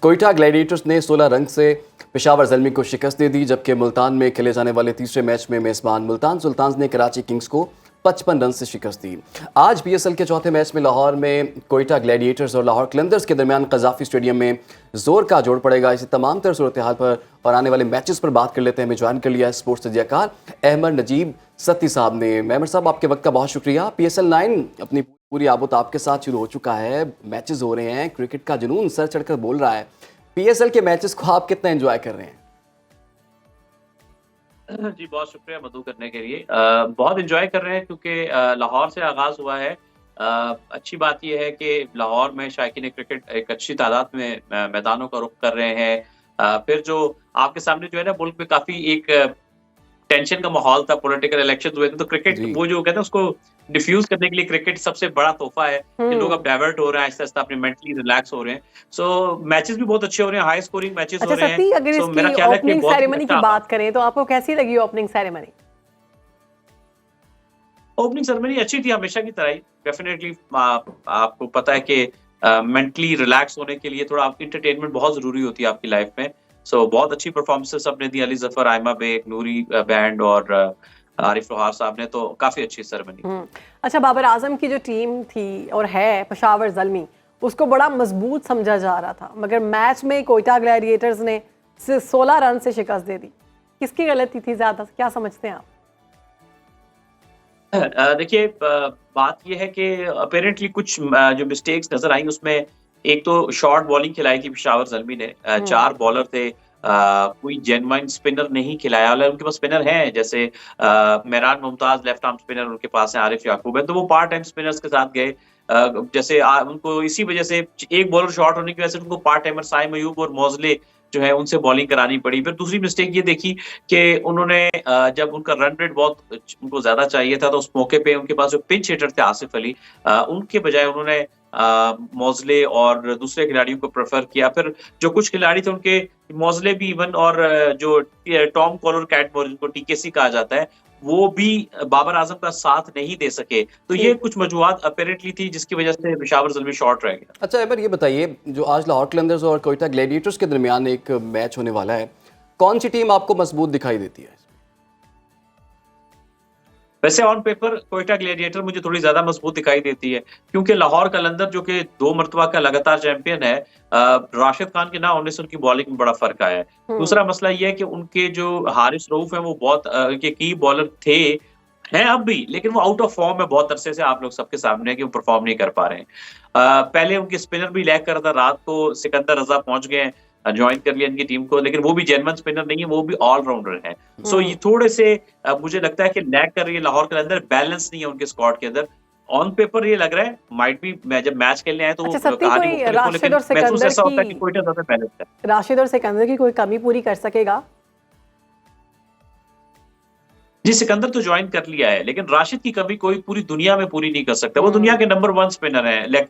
कोयटा ग्लैडिएटर्स ने 16 रन से पेशावर ज़ल्मी को शिकस्त दे दी, जबकि मुल्तान में खेले जाने वाले तीसरे मैच में मेज़बान मुल्तान सुल्तान्स ने कराची किंग्स को 55 रन से शिकस्त दी। आज PSL के चौथे मैच में लाहौर में कोयटा ग्लैडिएटर्स और लाहौर कलंदर्स के दरमियान कज़ाफ़ी स्टेडियम में जोर का जोड़ पड़ेगा। इसी तमाम तरह सूरत हाल पर और आने वाले मैचेस पर बात कर लेते हैं। हमें ज्वाइन कर लिया है स्पोर्ट्स तजज़ियाकार अहमद नजीब सत्ती साहब ने। अहमद साहब, आपके वक्त का बहुत शुक्रिया। PSL 9 अपनी पूरी आबोताब के साथ शुरू हो चुका है, मैचेस हो रहे हैं, क्रिकेट का जुनून सर चढ़कर बोल रहा है। PSL के मैचेस को आप कितना एंजॉय कर रहे हैं? जी बहुत शुक्रिया मधु करने के लिए। बहुत एंजॉय कर रहे हैं क्योंकि लाहौर से आगाज़ हुआ है। अच्छी बात यह है कि लाहौर में शायकीन क्रिकेट एक अच्छी तादाद में मैदानों का रुख कर रहे हैं। फिर जो आपके सामने जो है ना, मुल्क में काफ़ी एक टेंशन का माहौल था, पॉलिटिकल इलेक्शन हुए थे, तो क्रिकेट वो जो कहते हैं उसको डिफ्यूज करने के लिए क्रिकेट सबसे बड़ा तोहफा है कि लोग अब डाइवर्ट हो रहे हैं, आहिस्ता आहिस्ता अपने मेंटली रिलैक्स हो रहे हैं। सो मैचेस भी बहुत अच्छे हो रहे हैं, हाई स्कोरिंग मैचेस हो रहे हैं। सती, अगर इसकी ओपनिंग सेरेमनी की बात करें तो आपको कैसी लगी ओपनिंग सेरेमनी? ओपनिंग सेरेमनी अच्छी थी, हमेशा की तरह ही। डेफिनेटली आपको पता है कि मेंटली रिलैक्स होने के लिए थोड़ा इंटरटेनमेंट बहुत जरूरी होती है आपकी लाइफ में। सो बहुत अच्छी परफॉर्मेंसेस सबने दी, अली जफर, आयमा बेग, नूरी बैंड और आरिफ लोहार साहब ने, तो काफी अच्छी सेरेमनी। अच्छा, बाबर आजम की जो टीम थी और है पेशावर ज़ल्मी, उसको बड़ा मजबूत समझा जा रहा था, मगर मैच में कोयटा ग्लैडिएटर्स ने 16 रन से शिकस्त दे दी। किसकी गलती थी ज्यादा, क्या समझते हैं आप? देखिए, बात यह है कि अपेरेंटली कुछ जो मिस्टेक्स नजर आई उसमें, एक तो शॉर्ट बॉलिंग खिलाई थी पेशावर ज़ल्मी ने। 4 बॉलर थे, कोई जेन्युइन स्पिनर नहीं खिलाया। उनके पास स्पिनर हैं, जैसे Mehran Mumtaz left arm spinner उनके पास है, आरिफ याकूब है, तो वो पार्ट टाइम स्पिनर्स के साथ गए। जैसे उनको इसी वजह से एक बॉलर शॉर्ट होने की वजह से उनको पार्ट टाइमर साइम अयूब और मौजले जो है उनसे बॉलिंग करानी पड़ी। फिर दूसरी मिस्टेक ये देखी कि उन्होंने जब उनका रन रेट बहुत उनको ज्यादा चाहिए था, तो उस मौके पे उनके पास जो पिंच हिटर थे आसिफ अली, उनके बजाय उन्होंने मौजले और दूसरे खिलाड़ियों को प्रेफर किया। फिर जो कुछ खिलाड़ी थे उनके मौजले भी इवन और जो टॉम कॉलर कैटमोर जिनको टीकेसी कहा जाता है वो भी बाबर आजम का साथ नहीं दे सके। तो ये कुछ वजूहात अपेरेंटली थी जिसकी वजह से पेशावर ज़ल्मी शॉर्ट रह गया। अच्छा एबर ये बताइए, जो आज लाहौर कलंदर्स और कोयटा ग्लैडिएटर्स के दरमियान एक मैच होने वाला है, कौन सी टीम आपको मजबूत दिखाई देती है? वैसे ऑन पेपर कोयटा ग्लैडिएटर मुझे थोड़ी ज्यादा मजबूत दिखाई देती है, क्योंकि लाहौर कलंदर जो कि 2 मरतबा का लगातार चैंपियन है, राशिद खान के ना होने से उनकी बॉलिंग में बड़ा फर्क आया है। दूसरा मसला ये है कि उनके जो हारिस रऊफ है वो बहुत के की बॉलर थे, हैं अब भी, लेकिन वो आउट ऑफ फॉर्म है बहुत अरसे से, आप लोग सबके सामने है कि वो परफॉर्म नहीं कर पा रहे हैं। पहले उनके स्पिनर भी लैग कर रहा था, रात को सिकंदर रजा पहुंच गए, ज्वाइन कर लिया इनकी टीम को, लेकिन वो भी जेन्युइन स्पिनर नहीं है, वो भी ऑलराउंडर है। सो ये थोड़े से मुझे लगता है कि लैग कर रही है लाहौर के अंदर, बैलेंस नहीं है उनके स्क्वाड के अंदर। ऑन पेपर ये लग रहा है माइट बी, मैं जब मैच खेलने आए तो अच्छा, सत्ती कहानी कोई मुख्तलिफ हो, राशिद लेकिन और सिकंदर महसूस ऐसा होता है कि की- कोयटा ज्यादा बैलेंस है। राशिद और सिकंदर की कोई कमी पूरी कर सकेगा? जी, सिकंदर तो ज्वाइन कर लिया है, लेकिन राशिद की कमी कोई पूरी दुनिया में पूरी नहीं कर सकता। वो दुनिया के नंबर 1 स्पिनर हैं,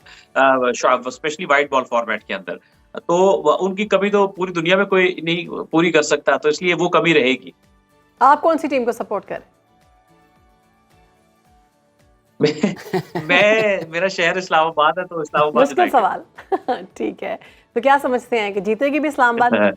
स्पेशली वाइड बॉल फॉर्मेट के अंदर, तो उनकी कमी तो पूरी दुनिया में कोई नहीं पूरी कर सकता, तो इसलिए वो कमी रहेगी। आप कौन सी टीम को सपोर्ट करें? मेरा शहर इस्लामाबाद है, तो इस्लामाबाद मुश्किल यूनाइटेड। सवाल। ठीक है, तो क्या समझते हैं कि जीतेगी भी इस्लामाबाद?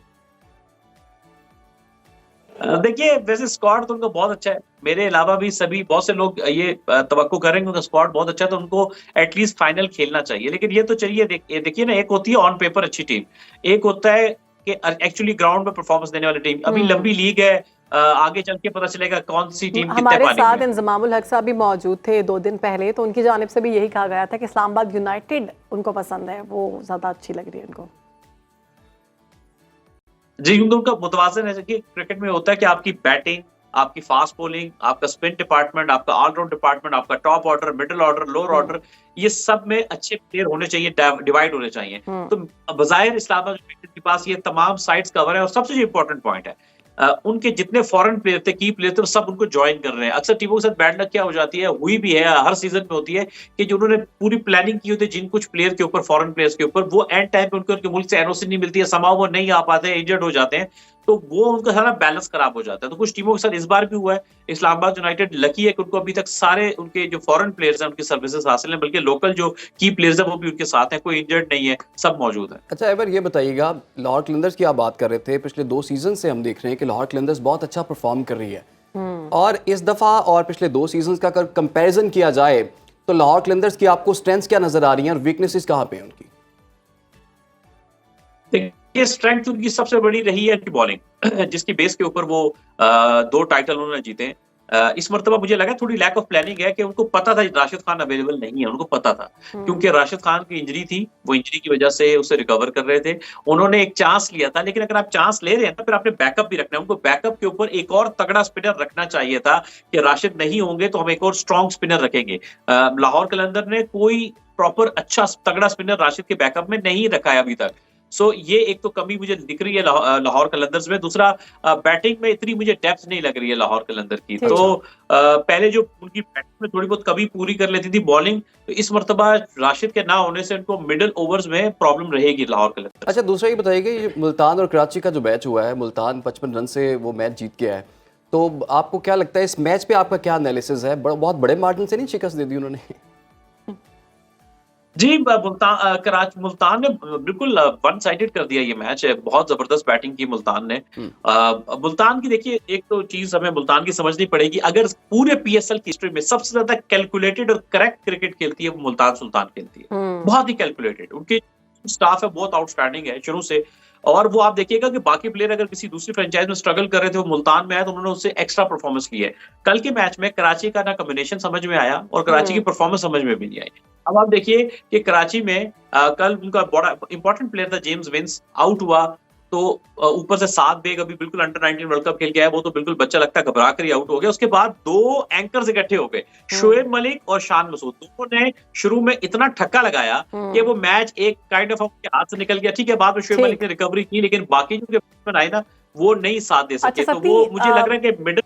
देखिए, वैसे स्क्वाड तो उनका बहुत अच्छा है, मेरे अलावा भी सभी बहुत से लोग ये तवक्को करेंगे उनका स्क्वाड बहुत अच्छा है, तो उनको एटलीस्ट फाइनल खेलना चाहिए। लेकिन ये तो चाहिए, देखिए ना, एक होती है ऑन पेपर अच्छी टीम, एक होता है कि एक्चुअली ग्राउंड में परफॉर्मेंस देने वाली टीम। अभी लंबी लीग है, आगे चल के पता चलेगा कौन सी टीम कितने हमारे पानी साथ में है। इंजमामुल हक साहब भी मौजूद थे 2 दिन पहले, तो उनकी जानिब से भी यही कहा गया था कि इस्लामाबाद यूनाइटेड उनको पसंद है, वो ज्यादा अच्छी लग रही है उनको। जी, क्योंकि उनका मुतवाज़िन है कि क्रिकेट में होता है कि आपकी बैटिंग, आपकी फास्ट बॉलिंग, आपका स्पिन डिपार्टमेंट, आपका ऑलराउंड डिपार्टमेंट, आपका top order, middle order, lower order, ये सब में अच्छे प्लेयर होने चाहिए, डिवाइड होने चाहिए। तो बज़ाहिर इस्लामाबाद यूनाइटेड के पास ये तमाम साइड्स कवर है, और सबसे जो इम्पोर्टेंट पॉइंट है, उनके जितने फॉरेन प्लेयर थे, की प्लेयर थे, वो सब उनको ज्वाइन कर रहे हैं। अक्सर टीमों के साथ बैड लक क्या हो जाती है, हुई भी है, हर सीजन में होती है, कि जो उन्होंने पूरी प्लानिंग की होती है जिन कुछ प्लेयर के ऊपर, फॉरेन प्लेयर्स के ऊपर, वो एंड टाइम पे उनके मुल्क से एनओसी नहीं मिलती है, समाव वो नहीं आ पाते हैं, इंजर्ड हो जाते हैं, तो वो उनका सारा बैलेंस खराब हो जाता है। तो कुछ टीमों के साथ इस बार भी हुआ है। इस्लामाबाद यूनाइटेड लकी है कि उनको अभी तक सारे उनके जो फॉरेन प्लेयर्स हैं उनकी सर्विसेज हासिल हैं, बल्कि लोकल जो की प्लेयर्स हैं वो भी उनके साथ हैं, कोई इंजर्ड नहीं है, सब मौजूद है। अच्छा एबर ये बताइएगा, लाहौर कलंदर्स की आप बात कर रहे थे, पिछले 2 सीजन से हम देख रहे हैं कि लाहौर कलंदर्स बहुत अच्छा परफॉर्म कर रही है, और इस दफ़ा और पिछले 2 सीजन का अगर कंपैरिजन किया जाए तो लाहौर कलंदर्स की आपको स्ट्रेंथ्स क्या नजर आ रही हैं और वीकनेसेस कहाँ पे हैं उनकी? देखिए, स्ट्रेंथ उनकी सबसे बड़ी रही है कि बॉलिंग, जिसकी बेस के ऊपर वो 2 टाइटल उन्होंने जीते हैं। इस मर्तबा मुझे लगा थोड़ी लैक ऑफ प्लानिंग है कि उनको पता था राशिद खान अवेलेबल नहीं है, उनको पता था, क्योंकि राशिद खान की इंजरी थी, वो इंजरी की वजह से उसे रिकवर कर रहे थे। उन्होंने एक चांस लिया था, लेकिन अगर आप चांस ले रहे हैं तो फिर आपने बैकअप भी रखना है। उनको बैकअप के ऊपर एक और तगड़ा स्पिनर रखना चाहिए था कि राशिद नहीं होंगे तो हम एक और स्ट्रॉन्ग स्पिनर रखेंगे। लाहौर कलंदर ने कोई प्रॉपर अच्छा तगड़ा स्पिनर राशिद के बैकअप में नहीं रखा है अभी तक। सो ये एक तो कमी मुझे दिख रही है लाहौर कलंदर्स में। दूसरा, बैटिंग में इतनी मुझे डेप्थ नहीं लग रही है लाहौर कलंदर की। तो पहले जो उनकी बैटिंग में थोड़ी बहुत कमी पूरी कर लेती थी बॉलिंग, तो इस मर्तबा राशिद के ना होने से उनको मिडिल ओवर्स में प्रॉब्लम रहेगी लाहौर कलंदर। अच्छा, दूसरा ये बताइए कि ये मुल्तान और कराची का जो मैच हुआ है, मुल्तान 55 रन से वो मैच जीत गया है, तो आपको क्या लगता है इस मैच पे आपका क्या एनालिसिस है? बहुत बड़े मार्जिन से नहीं शिकस्त दे दी उन्होंने? जी, मुल्तान ने बिल्कुल वन साइडेड कर दिया ये मैच। बहुत जबरदस्त बैटिंग की मुल्तान ने। मुल्तान की देखिए, एक तो चीज हमें मुल्तान की समझनी पड़ेगी, अगर पूरे पीएसएल की हिस्ट्री में सबसे ज्यादा कैलकुलेटेड और करेक्ट क्रिकेट खेलती है वो मुल्तान सुल्तान खेलती है, बहुत ही कैलकुलेटेड। उनके स्टाफ है बहुत आउटस्टैंडिंग है शुरू से, और वो आप देखिएगा कि बाकी प्लेयर अगर किसी दूसरी फ्रेंचाइज में स्ट्रगल कर रहे थे, वो मुल्तान में आए तो उन्होंने उससे एक्स्ट्रा परफॉर्मेंस की है। कल के मैच में कराची का ना कॉम्बिनेशन समझ में आया और कराची की परफॉर्मेंस समझ में भी नहीं आई। अब आप देखिए कि कराची में कल उनका बड़ा इंपॉर्टेंट प्लेयर था जेम्स विंस, आउट हुआ, तो ऊपर से 7 बेग अभी बिल्कुल अंडर 19 वर्ल्ड कप खेल के आया, वो तो बिल्कुल बच्चा लगता है, घबरा कर ही आउट हो गया। उसके बाद 2 एंकर्स इकट्ठे हो गए, शोएब मलिक और शान मसूद, दोनों ने शुरू में इतना ठक्का लगाया कि वो मैच एक काइंड ऑफ उनके हाथ से निकल गया। ठीक है, बाद में शोएब मलिक ने रिकवरी की, लेकिन बाकी जो बैट्समैन आए ना वो नहीं साथ दे सके। तो वो मुझे लग रहा है कि मिडिल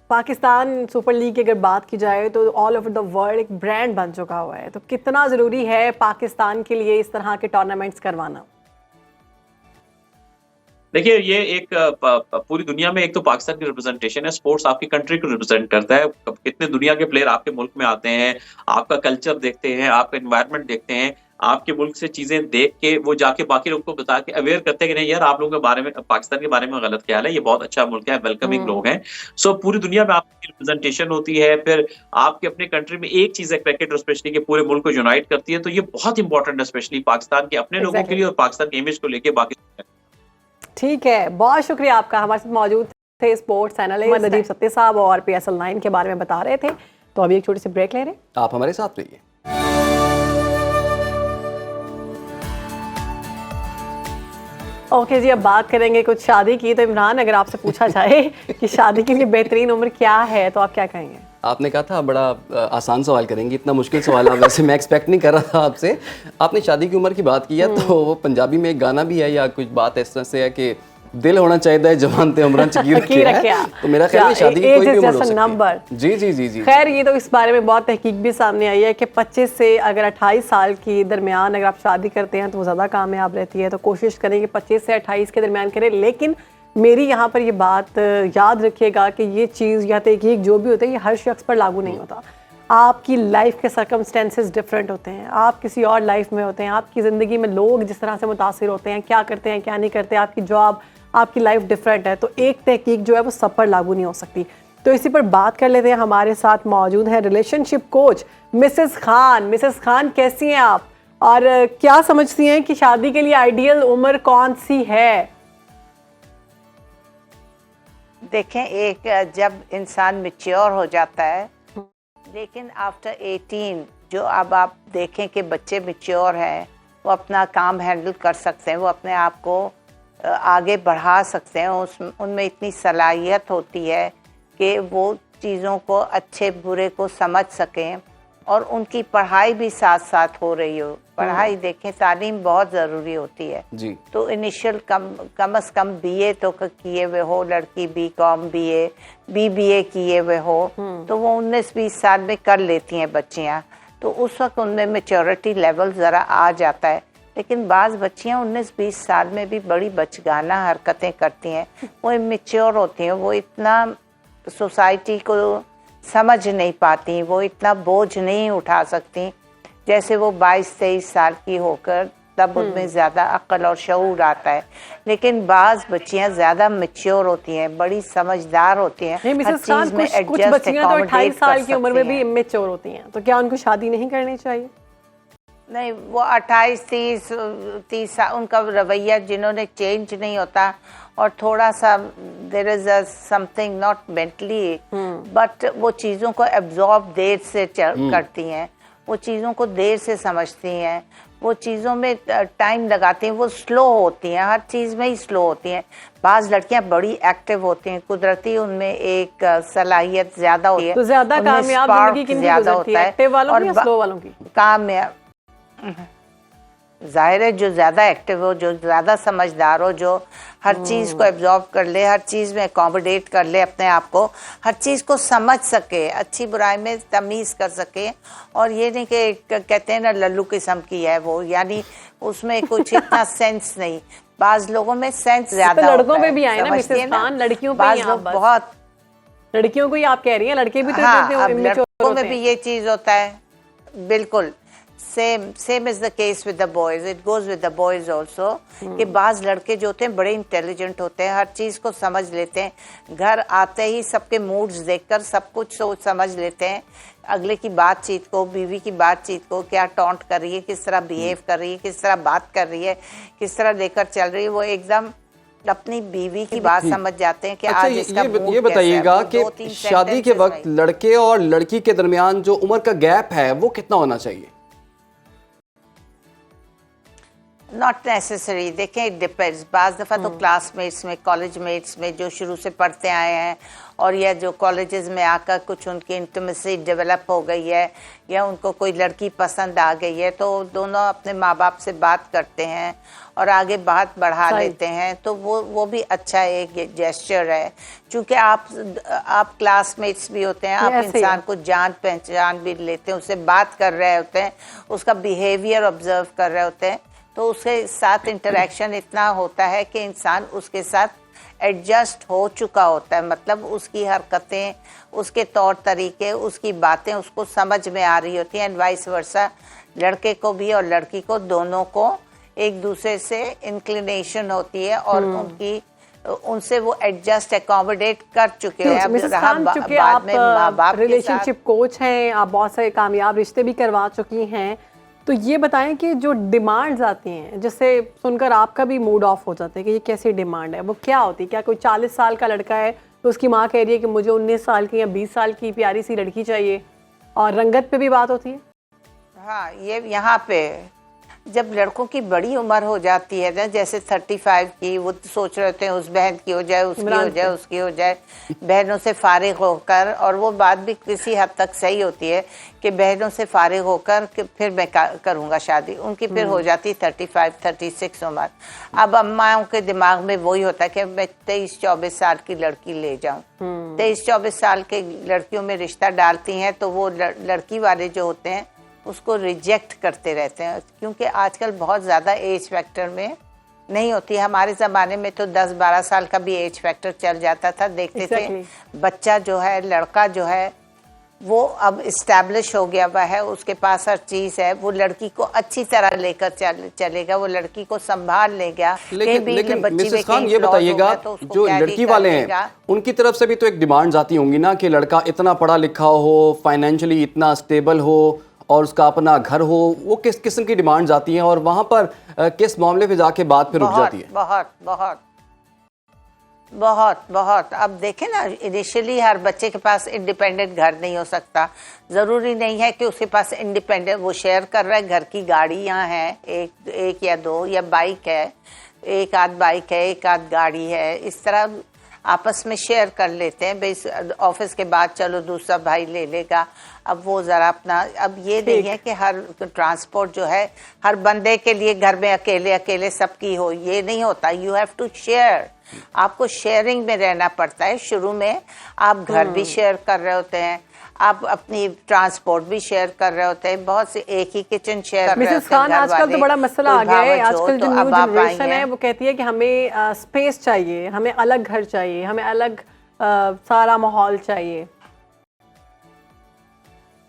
पाकिस्तान सुपर लीग की अगर बात की जाए तो ऑल ओवर द वर्ल्ड एक ब्रांड बन चुका हुआ है, तो कितना ज़रूरी है पाकिस्तान के लिए इस तरह के टूर्नामेंट्स करवाना? देखिए, ये एक पूरी दुनिया में एक तो पाकिस्तान की रिप्रेजेंटेशन है। स्पोर्ट्स आपकी कंट्री को रिप्रेजेंट करता है। कितने दुनिया के प्लेयर आपके मुल्क में आते हैं, आपका कल्चर देखते हैं, आपका एनवायरनमेंट देखते हैं, आपके मुल्क से चीजें देख के वो जाके बाकी लोगों को बता के अवेयर करते हैं कि नहीं यार, आप लोगों के बारे में, पाकिस्तान के बारे में गलत ख्याल है, ये बहुत अच्छा मुल्क है, वेलकमिंग लोग हैं। सो पूरी दुनिया में आपकी रिप्रेजेंटेशन होती है। फिर आपके अपने कंट्री में एक चीज है क्रिकेट, और स्पेशली के पूरे मुल्क को यूनाइट करती है। तो ये बहुत इंपॉर्टेंट है, स्पेशली पाकिस्तान के अपने लोगों के लिए और पाकिस्तान की इमेज को लेके बाकी। ठीक है, बहुत शुक्रिया आपका। हमारे साथ मौजूद थे स्पोर्ट्स एनालिस्ट नजीब सत्ती साहब और PSL 9 के बारे में बता रहे थे। तो अभी एक छोटी सी ब्रेक ले रहे हैं, आप हमारे साथ रहिए। ओके जी, अब बात करेंगे कुछ शादी की। तो इमरान, अगर आपसे पूछा जाए कि शादी के लिए बेहतरीन उम्र क्या है तो आप क्या कहेंगे? आपने कहा था बड़ा आसान सवाल करेंगे, इतना मुश्किल सवाल आप वैसे मैं एक्सपेक्ट नहीं कर रहा था आपसे। आपने शादी की उम्र की बात की है, तो वो पंजाबी में एक गाना भी है या कुछ बात इस तरह से है कि दिल होना चाहिए जवान ते उम्रां च की रखिया। तो मेरा ख्याल है शादी की कोई भी उम्र हो सकती है। जी जी जी जी। खैर, ये तो इस बारे में बहुत तहकीक भी सामने आई है कि 25 से अगर 28 साल के दरमियान अगर आप शादी करते हैं तो वो ज़्यादा कामयाब रहती है। तो कोशिश करें कि 25 से 28 के दरमियान करें। लेकिन मेरी यहाँ पर ये बात याद रखिएगा कि ये चीज़ या तहकीक जो भी होता है ये हर शख्स पर लागू नहीं होता। आपकी लाइफ के सर्कमस्टेंसेस डिफरेंट होते हैं, आप किसी और लाइफ में होते हैं, आपकी ज़िंदगी में लोग जिस तरह से मुतासिर होते हैं, क्या करते हैं क्या नहीं करते, आपकी जॉब, आपकी लाइफ डिफरेंट है। तो एक तहकीक जो है वो सब पर लागू नहीं हो सकती। तो इसी पर बात कर लेते हैं। हमारे साथ मौजूद है relationship coach Mrs Khan. Mrs Khan, कैसी हैं आप और क्या समझती हैं कि शादी के लिए आइडियल उम्र कौन सी है? देखें, एक जब इंसान मैच्योर हो जाता है, लेकिन आफ्टर 18 जो अब आप देखें कि बच्चे मैच्योर हैं, वो अपना काम हैंडल कर सकते हैं, वो अपने आप को आगे बढ़ा सकते हैं, उनमें इतनी सलाहियत होती है कि वो चीज़ों को अच्छे बुरे को समझ सकें, और उनकी पढ़ाई भी साथ साथ हो रही हो। पढ़ाई देखें, तालीम बहुत ज़रूरी होती है जी। तो इनिशियल कम से कम BA तो किए हुए हो लड़की, BCom BA BBA किए हुए हो, तो वो 19-20 साल में कर लेती हैं बच्चियाँ। तो उस वक्त उनमें मैच्योरिटी लेवल ज़रा आ जाता है। लेकिन बाज़ बच्चियाँ 19-20 साल में भी बड़ी बचगाना हरकतें करती हैं, वो इमेच्योर होती हैं, वो इतना सोसाइटी को समझ नहीं पाती, वो इतना बोझ नहीं उठा सकती जैसे वो 22-23 साल की होकर, तब उनमें ज़्यादा अक्ल और शऊर आता है। लेकिन बाज़ बच्चियाँ ज़्यादा मैच्योर होती हैं, बड़ी समझदार होती हैं, हर चीज़ में कुछ बच्चियाँ तो 28 साल की उम्र में भी इमेच्योर होती हैं, तो क्या उनको शादी नहीं करनी चाहिए? नहीं, वो 28-30 साल उनका रवैया जिन्होंने चेंज नहीं होता, और थोड़ा सा there is something not mentally, but वो चीज़ों को एब्जॉर्ब देर से करती हैं, वो चीज़ों को देर से समझती हैं, वो चीज़ों में टाइम लगाती हैं, वो स्लो होती हैं, हर चीज़ में ही स्लो होती हैं। बाज़ लड़कियां बड़ी एक्टिव होती हैं, कुदरती उनमें एक सलाहियत ज़्यादा होती है। तो ज़्यादा कामयाब जिंदगी किनकी गुजरती है, एक्टिव वालों की या स्लो वालों की? कामयाब जाहिर है जो ज़्यादा एक्टिव हो, जो ज़्यादा समझदार हो, जो हर चीज़ को एब्जॉर्ब कर ले, हर चीज़ में अकोमोडेट कर ले अपने आप को, हर चीज़ को समझ सके, अच्छी बुराई में तमीज़ कर सके। और ये नहीं कि कहते हैं ना लल्लू किस्म की है वो, यानी उसमें कुछ इतना सेंस नहीं। बाज़ लोगों में सेंस ज़्यादा होता है। लड़कों में भी आए ना मिसेस खान, लड़कियों पे बाज़ लोग बहुत, लड़कियों को ही आप कह रही हैं, लड़के भी तो हाँ, लड़कों में भी ये चीज़ होता है, बिल्कुल same is the case with the boys, it goes with the boys also, कि बाज़ लड़के जो होते हैं बड़े इंटेलिजेंट होते हैं, हर चीज़ को समझ लेते हैं, घर आते ही सबके मूड्स देखकर सब कुछ सोच समझ लेते हैं, अगले की बातचीत को, बीवी की बातचीत को, क्या टॉन्ट कर रही है, किस तरह बिहेव कर रही है, किस तरह बात कर रही है, किस तरह लेकर चल रही है, वो एकदम अपनी बीवी की बात समझ जाते हैं कि अच्छा, आज इसका ये बताइएगा कि शादी के वक्त लड़के और लड़की के दरमियान जो उम्र का गैप है वो कितना होना चाहिए? Not necessary. देखें, इट डिपेंड्स। बाज़ दफ़ा तो क्लासमेट्स में, कॉलेज मेट्स में जो शुरू से पढ़ते आए हैं और या जो कॉलेजेस में आकर कुछ उनकी इंटिमेसी डेवलप हो गई है या उनको कोई लड़की पसंद आ गई है, तो दोनों अपने माँ बाप से बात करते हैं और आगे बात बढ़ा लेते हैं, तो वो भी अच्छा एक जेस्चर है। क्योंकि आप क्लासमेट्स भी होते हैं, आप इंसान को जान पहचान भी लेते हैं, उससे बात कर रहे होते हैं, उसका बिहेवियर ऑब्जर्व कर रहे होते हैं, तो उसके साथ इंटरेक्शन इतना होता है कि इंसान उसके साथ एडजस्ट हो चुका होता है। मतलब उसकी हरकतें, उसके तौर तरीके, उसकी बातें उसको समझ में आ रही होती हैं, एंड वाइस वर्सा लड़के को भी और लड़की को, दोनों को एक दूसरे से इंक्लिनेशन होती है और उनसे वो एडजस्ट एकोमोडेट कर चुके हैं। अब रहा बाद में माँ बाप के साथ। रिलेशनशिप कोच हैं आप, बहुत सारे कामयाब रिश्ते भी करवा चुकी हैं, तो ये बताएं कि जो डिमांड्स आती हैं जिससे सुनकर आपका भी मूड ऑफ हो जाता है कि ये कैसी डिमांड है, वो क्या होती है? क्या कोई 40 साल का लड़का है तो उसकी माँ कह रही है कि मुझे 19 साल की या 20 साल की प्यारी सी लड़की चाहिए, और रंगत पे भी बात होती है? हाँ, ये यहाँ पे जब लड़कों की बड़ी उम्र हो जाती है ना, जैसे 35 की, वो सोच रहे होते हैं उस बहन की हो जाए, उसकी हो जाए, उसकी हो जाए, बहनों से फारिग होकर। और वो बात भी किसी हद तक सही होती है कि बहनों से फारिग होकर कि फिर मैं करूँगा शादी। उनकी फिर हो जाती 35-36 उम्र। अब अम्माओं के दिमाग में वही होता है कि मैं 23-24 साल की लड़की ले जाऊँ। 23-24 साल के लड़कियों में रिश्ता डालती हैं तो वो लड़की वाले जो होते हैं उसको रिजेक्ट करते रहते हैं, क्योंकि आजकल बहुत ज़्यादा एज फैक्टर में नहीं होती है। हमारे ज़माने में तो 10-12 साल का भी एज फैक्टर चल जाता था। देखते थे बच्चा जो है, लड़का जो है, वो अब इस्टेब्लिश हो गया हुआ है, उसके पास हर चीज़ है, वो लड़की को अच्छी तरह लेकर चलेगा, वो लड़की को संभाल लेगा। लेकिन मिसेस खान ये बताइएगा, जो लड़की वाले हैं उनकी तरफ से भी तो एक डिमांड्स आती होंगी ना कि लड़का इतना पढ़ा लिखा हो, फाइनेंशियली इतना स्टेबल हो और उसका अपना घर हो। वो किस किस्म की डिमांड्स आती हैं और वहाँ पर किस मामले पे जाके बात फिर रुक जाती है? बहुत बहुत बहुत बहुत। अब देखें ना, इनिशियली हर बच्चे के पास इंडिपेंडेंट घर नहीं हो सकता। ज़रूरी नहीं है कि उसके पास इंडिपेंडेंट, वो शेयर कर रहा है, घर की गाड़ियाँ हैं, एक या दो, या बाइक है, एक आध बाइक है, एक आध गाड़ी है, इस तरह आपस में शेयर कर लेते हैं। भाई ऑफिस के बाद चलो दूसरा भाई ले लेगा। अब वो ज़रा अपना, अब ये नहीं है कि हर ट्रांसपोर्ट जो है हर बंदे के लिए घर में अकेले अकेले सबकी हो, ये नहीं होता। You have to share. आपको शेयरिंग में रहना पड़ता है। शुरू में आप घर भी शेयर कर रहे होते हैं, आप अपनी ट्रांसपोर्ट भी शेयर कर रहे होते हैं, बहुत से एक ही किचन शेयर कर रहे होते हैं। मिसेस खान, आजकल तो बड़ा मसला आ गया है। आजकल जो न्यू जनरेशन है वो कहती है कि हमें स्पेस चाहिए, हमें अलग घर चाहिए, हमें अलग सारा माहौल चाहिए।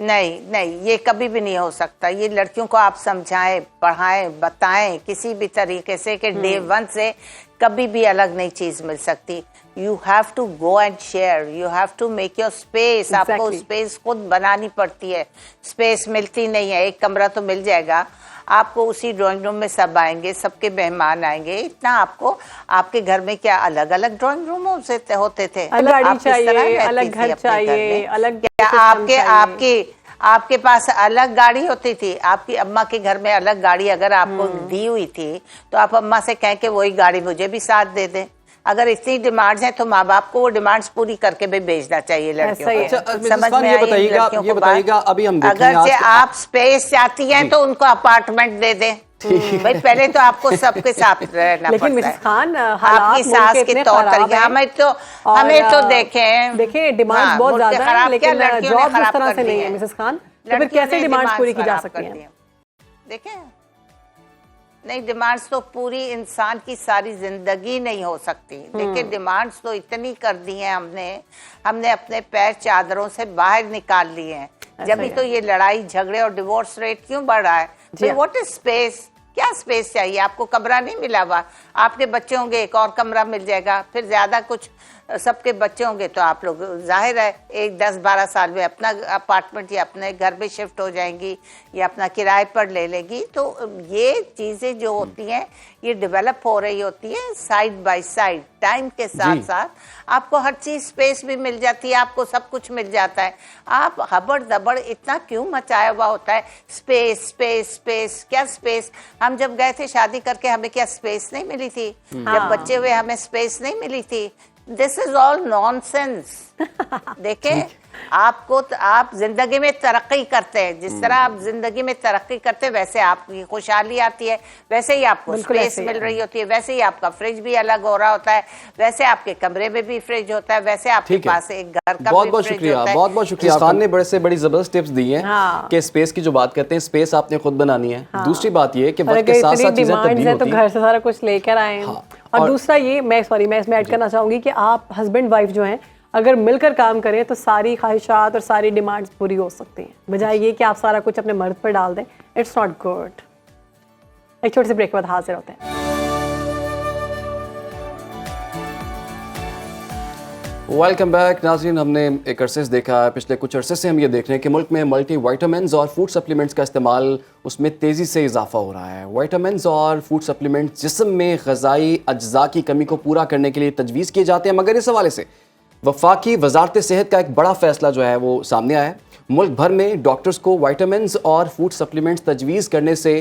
नहीं नहीं, ये कभी भी नहीं हो सकता। ये लड़कियों को आप समझाएं, पढ़ाएं, बताएं किसी भी तरीके से कि डे 1 से कभी भी अलग नई चीज मिल सकती। You have to go and share, you have to make your space. आपको स्पेस खुद बनानी पड़ती है, स्पेस मिलती नहीं है। एक कमरा तो मिल जाएगा आपको, उसी ड्राइंग रूम में सब आएंगे, सबके मेहमान आएंगे, इतना आपको। आपके घर में क्या अलग अलग ड्राइंग रूम होते थे? अलग गाड़ी चाहिए, अलग घर चाहिए, अलग। आपके पास अलग गाड़ी होती थी? आपकी अम्मा के घर में अलग गाड़ी अगर आपको दी हुई थी तो आप अम्मा से कहें कि वही गाड़ी मुझे भी साथ दे दें। अगर इतनी डिमांड्स हैं तो माँ बाप को वो डिमांड्स पूरी करके भी भेजना चाहिए लड़कियों को। समझ में आई? ये बताइएगा, अभी हम अगर से आप स्पेस चाहती हैं तो उनको अपार्टमेंट दे दें। भाई पहले तो आपको सबके साथ रहना लेकिन पड़ता मिसेस खान, आपकी सास के तौर तरीके हमें तो देखें डिमांड बहुत ज्यादा है, लेकिन जॉब इस तरह से नहीं है मिसेस खान। तो फिर कैसे डिमांड्स पूरी की जा सकती हैं? देखें, नहीं, डिमांड्स तो पूरी इंसान की सारी जिंदगी नहीं हो सकती। लेकिन डिमांड्स तो इतनी कर दी हैं हमने अपने पैर चादरों से बाहर निकाल लिए हैं। जब तो ये लड़ाई झगड़े और डिवोर्स रेट क्यों बढ़ रहा है? What is space? क्या स्पेस चाहिए आपको? कमरा नहीं मिला हुआ, आपके बच्चे होंगे एक और कमरा मिल जाएगा, फिर ज्यादा कुछ सबके बच्चे होंगे तो आप लोग जाहिर है एक 10-12 साल में अपना अपार्टमेंट या अपने घर में शिफ्ट हो जाएंगी या अपना किराए पर ले लेगी। तो ये चीज़ें जो होती हैं ये डेवलप हो रही होती है साइड बाय साइड, टाइम के साथ साथ आपको हर चीज़ स्पेस भी मिल जाती है, आपको सब कुछ मिल जाता है। आप हबड़ दबड़ इतना क्यों मचाया हुआ होता है? स्पेस स्पेस स्पेस, क्या स्पेस? हम जब गए थे शादी करके, हमें क्या स्पेस नहीं मिली थी? जब बच्चे हुए हमें स्पेस नहीं मिली थी? This is all nonsense. देखें, आपको आप जिंदगी में तरक्की करते हैं, जिस तरह आप जिंदगी में तरक्की करते हैं वैसे आपकी खुशहाली आती है, वैसे ही आपको स्पेस मिल रही होती है, वैसे ही आपका फ्रिज भी अलग हो रहा होता है, वैसे आपके कमरे में भी फ्रिज होता है, वैसे आपके पास एक घर का बहुत भी बहुत फ्रिज शुक्रिया, होता है। बहुत बहुत शुक्रिया। खान ने बड़े से बड़ी जबरदस्त टिप्स दी हैं कि स्पेस की जो बात करते हैं, स्पेस आपने खुद बनानी है। दूसरी बात ये कि वक्त के साथ साथ चीजें तब्दील होती हैं, तो घर से सारा कुछ लेकर आए। और दूसरा ये मैं इसमें ऐड करना चाहूंगी कि आप हस्बैंड वाइफ जो हैं अगर मिलकर काम करें तो सारी ख्वाहिशात और सारी डिमांड्स पूरी हो सकती हैं, बजाय ये कि आप सारा कुछ अपने मर्द पर डाल दें। It's not good. एक छोटे से ब्रेक के बाद हाजिर होते हैं। वेलकम बैक नाज़रीन। हमने एक अरसे से देखा है, पिछले कुछ अरसे से हम ये देख रहे हैं कि मुल्क में मल्टी वाइटामिन्स और फूड सप्लीमेंट्स का इस्तेमाल उसमें तेज़ी से इजाफा हो रहा है। वाइटामिन्स और फूड सप्लीमेंट्स जिस्म में ग़िज़ाई अज्जा की कमी को पूरा करने के लिए तजवीज़ किए जाते हैं, मगर इस हवाले से वफाकी वजारत सेहत का एक बड़ा फैसला जो है वो सामने आया है। मुल्क भर में डॉक्टर्स को वाइटामिन्स और फूड सप्लीमेंट्स तजवीज़ करने से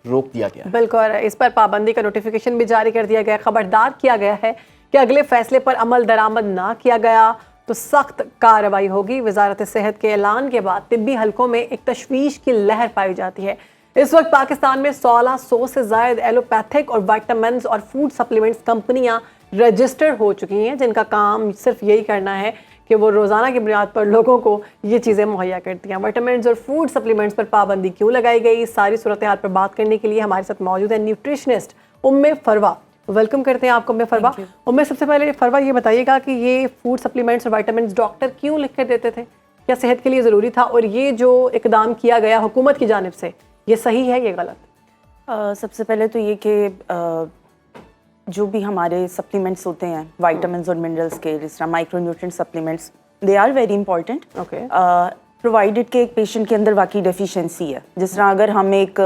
रोक दिया गया है। बिल्कुल, इस पर पाबंदी का नोटिफिकेशन भी जारी कर दिया गया। खबरदार किया गया है कि अगले फैसले पर अमल दरामद ना किया गया तो सख्त कार्रवाई होगी। वजारत सेहत के ऐलान के बाद तिब्बी हलकों में एक तशवीश की लहर पाई जाती है। इस वक्त पाकिस्तान में 1600 से ज़ायद एलोपैथिक और वाइटामिन्स और फूड सप्लीमेंट्स कंपनियां रजिस्टर्ड हो चुकी हैं, जिनका काम सिर्फ यही करना है कि वो रोज़ाना की बुनियाद पर लोगों को ये चीज़ें मुहैया करती हैं। विटामिन्स और फूड सप्लीमेंट्स पर पाबंदी क्यों लगाई गई, सारी सूरत हाल पर बात करने के लिए हमारे साथ मौजूद है न्यूट्रिशनिस्ट उम्मे फरवा। वेलकम करते हैं आपको उम्मे फरवा। उम्मे, सबसे पहले फरवा ये बताइएगा कि ये फूड सप्लीमेंट्स और विटामिन्स डॉक्टर क्यों लिख कर देते थे? क्या सेहत के लिए ज़रूरी था? और ये जो इकदाम किया गया हुकूमत की जानिब से, ये सही है, ये गलत? सबसे पहले तो ये कि जो भी हमारे सप्लीमेंट्स होते हैं विटामिन्स और मिनरल्स के, जिस तरह micro nutrient supplements, they are very important provided के एक पेशेंट के अंदर वाकई डेफिशिएंसी है। जिस तरह अगर हम एक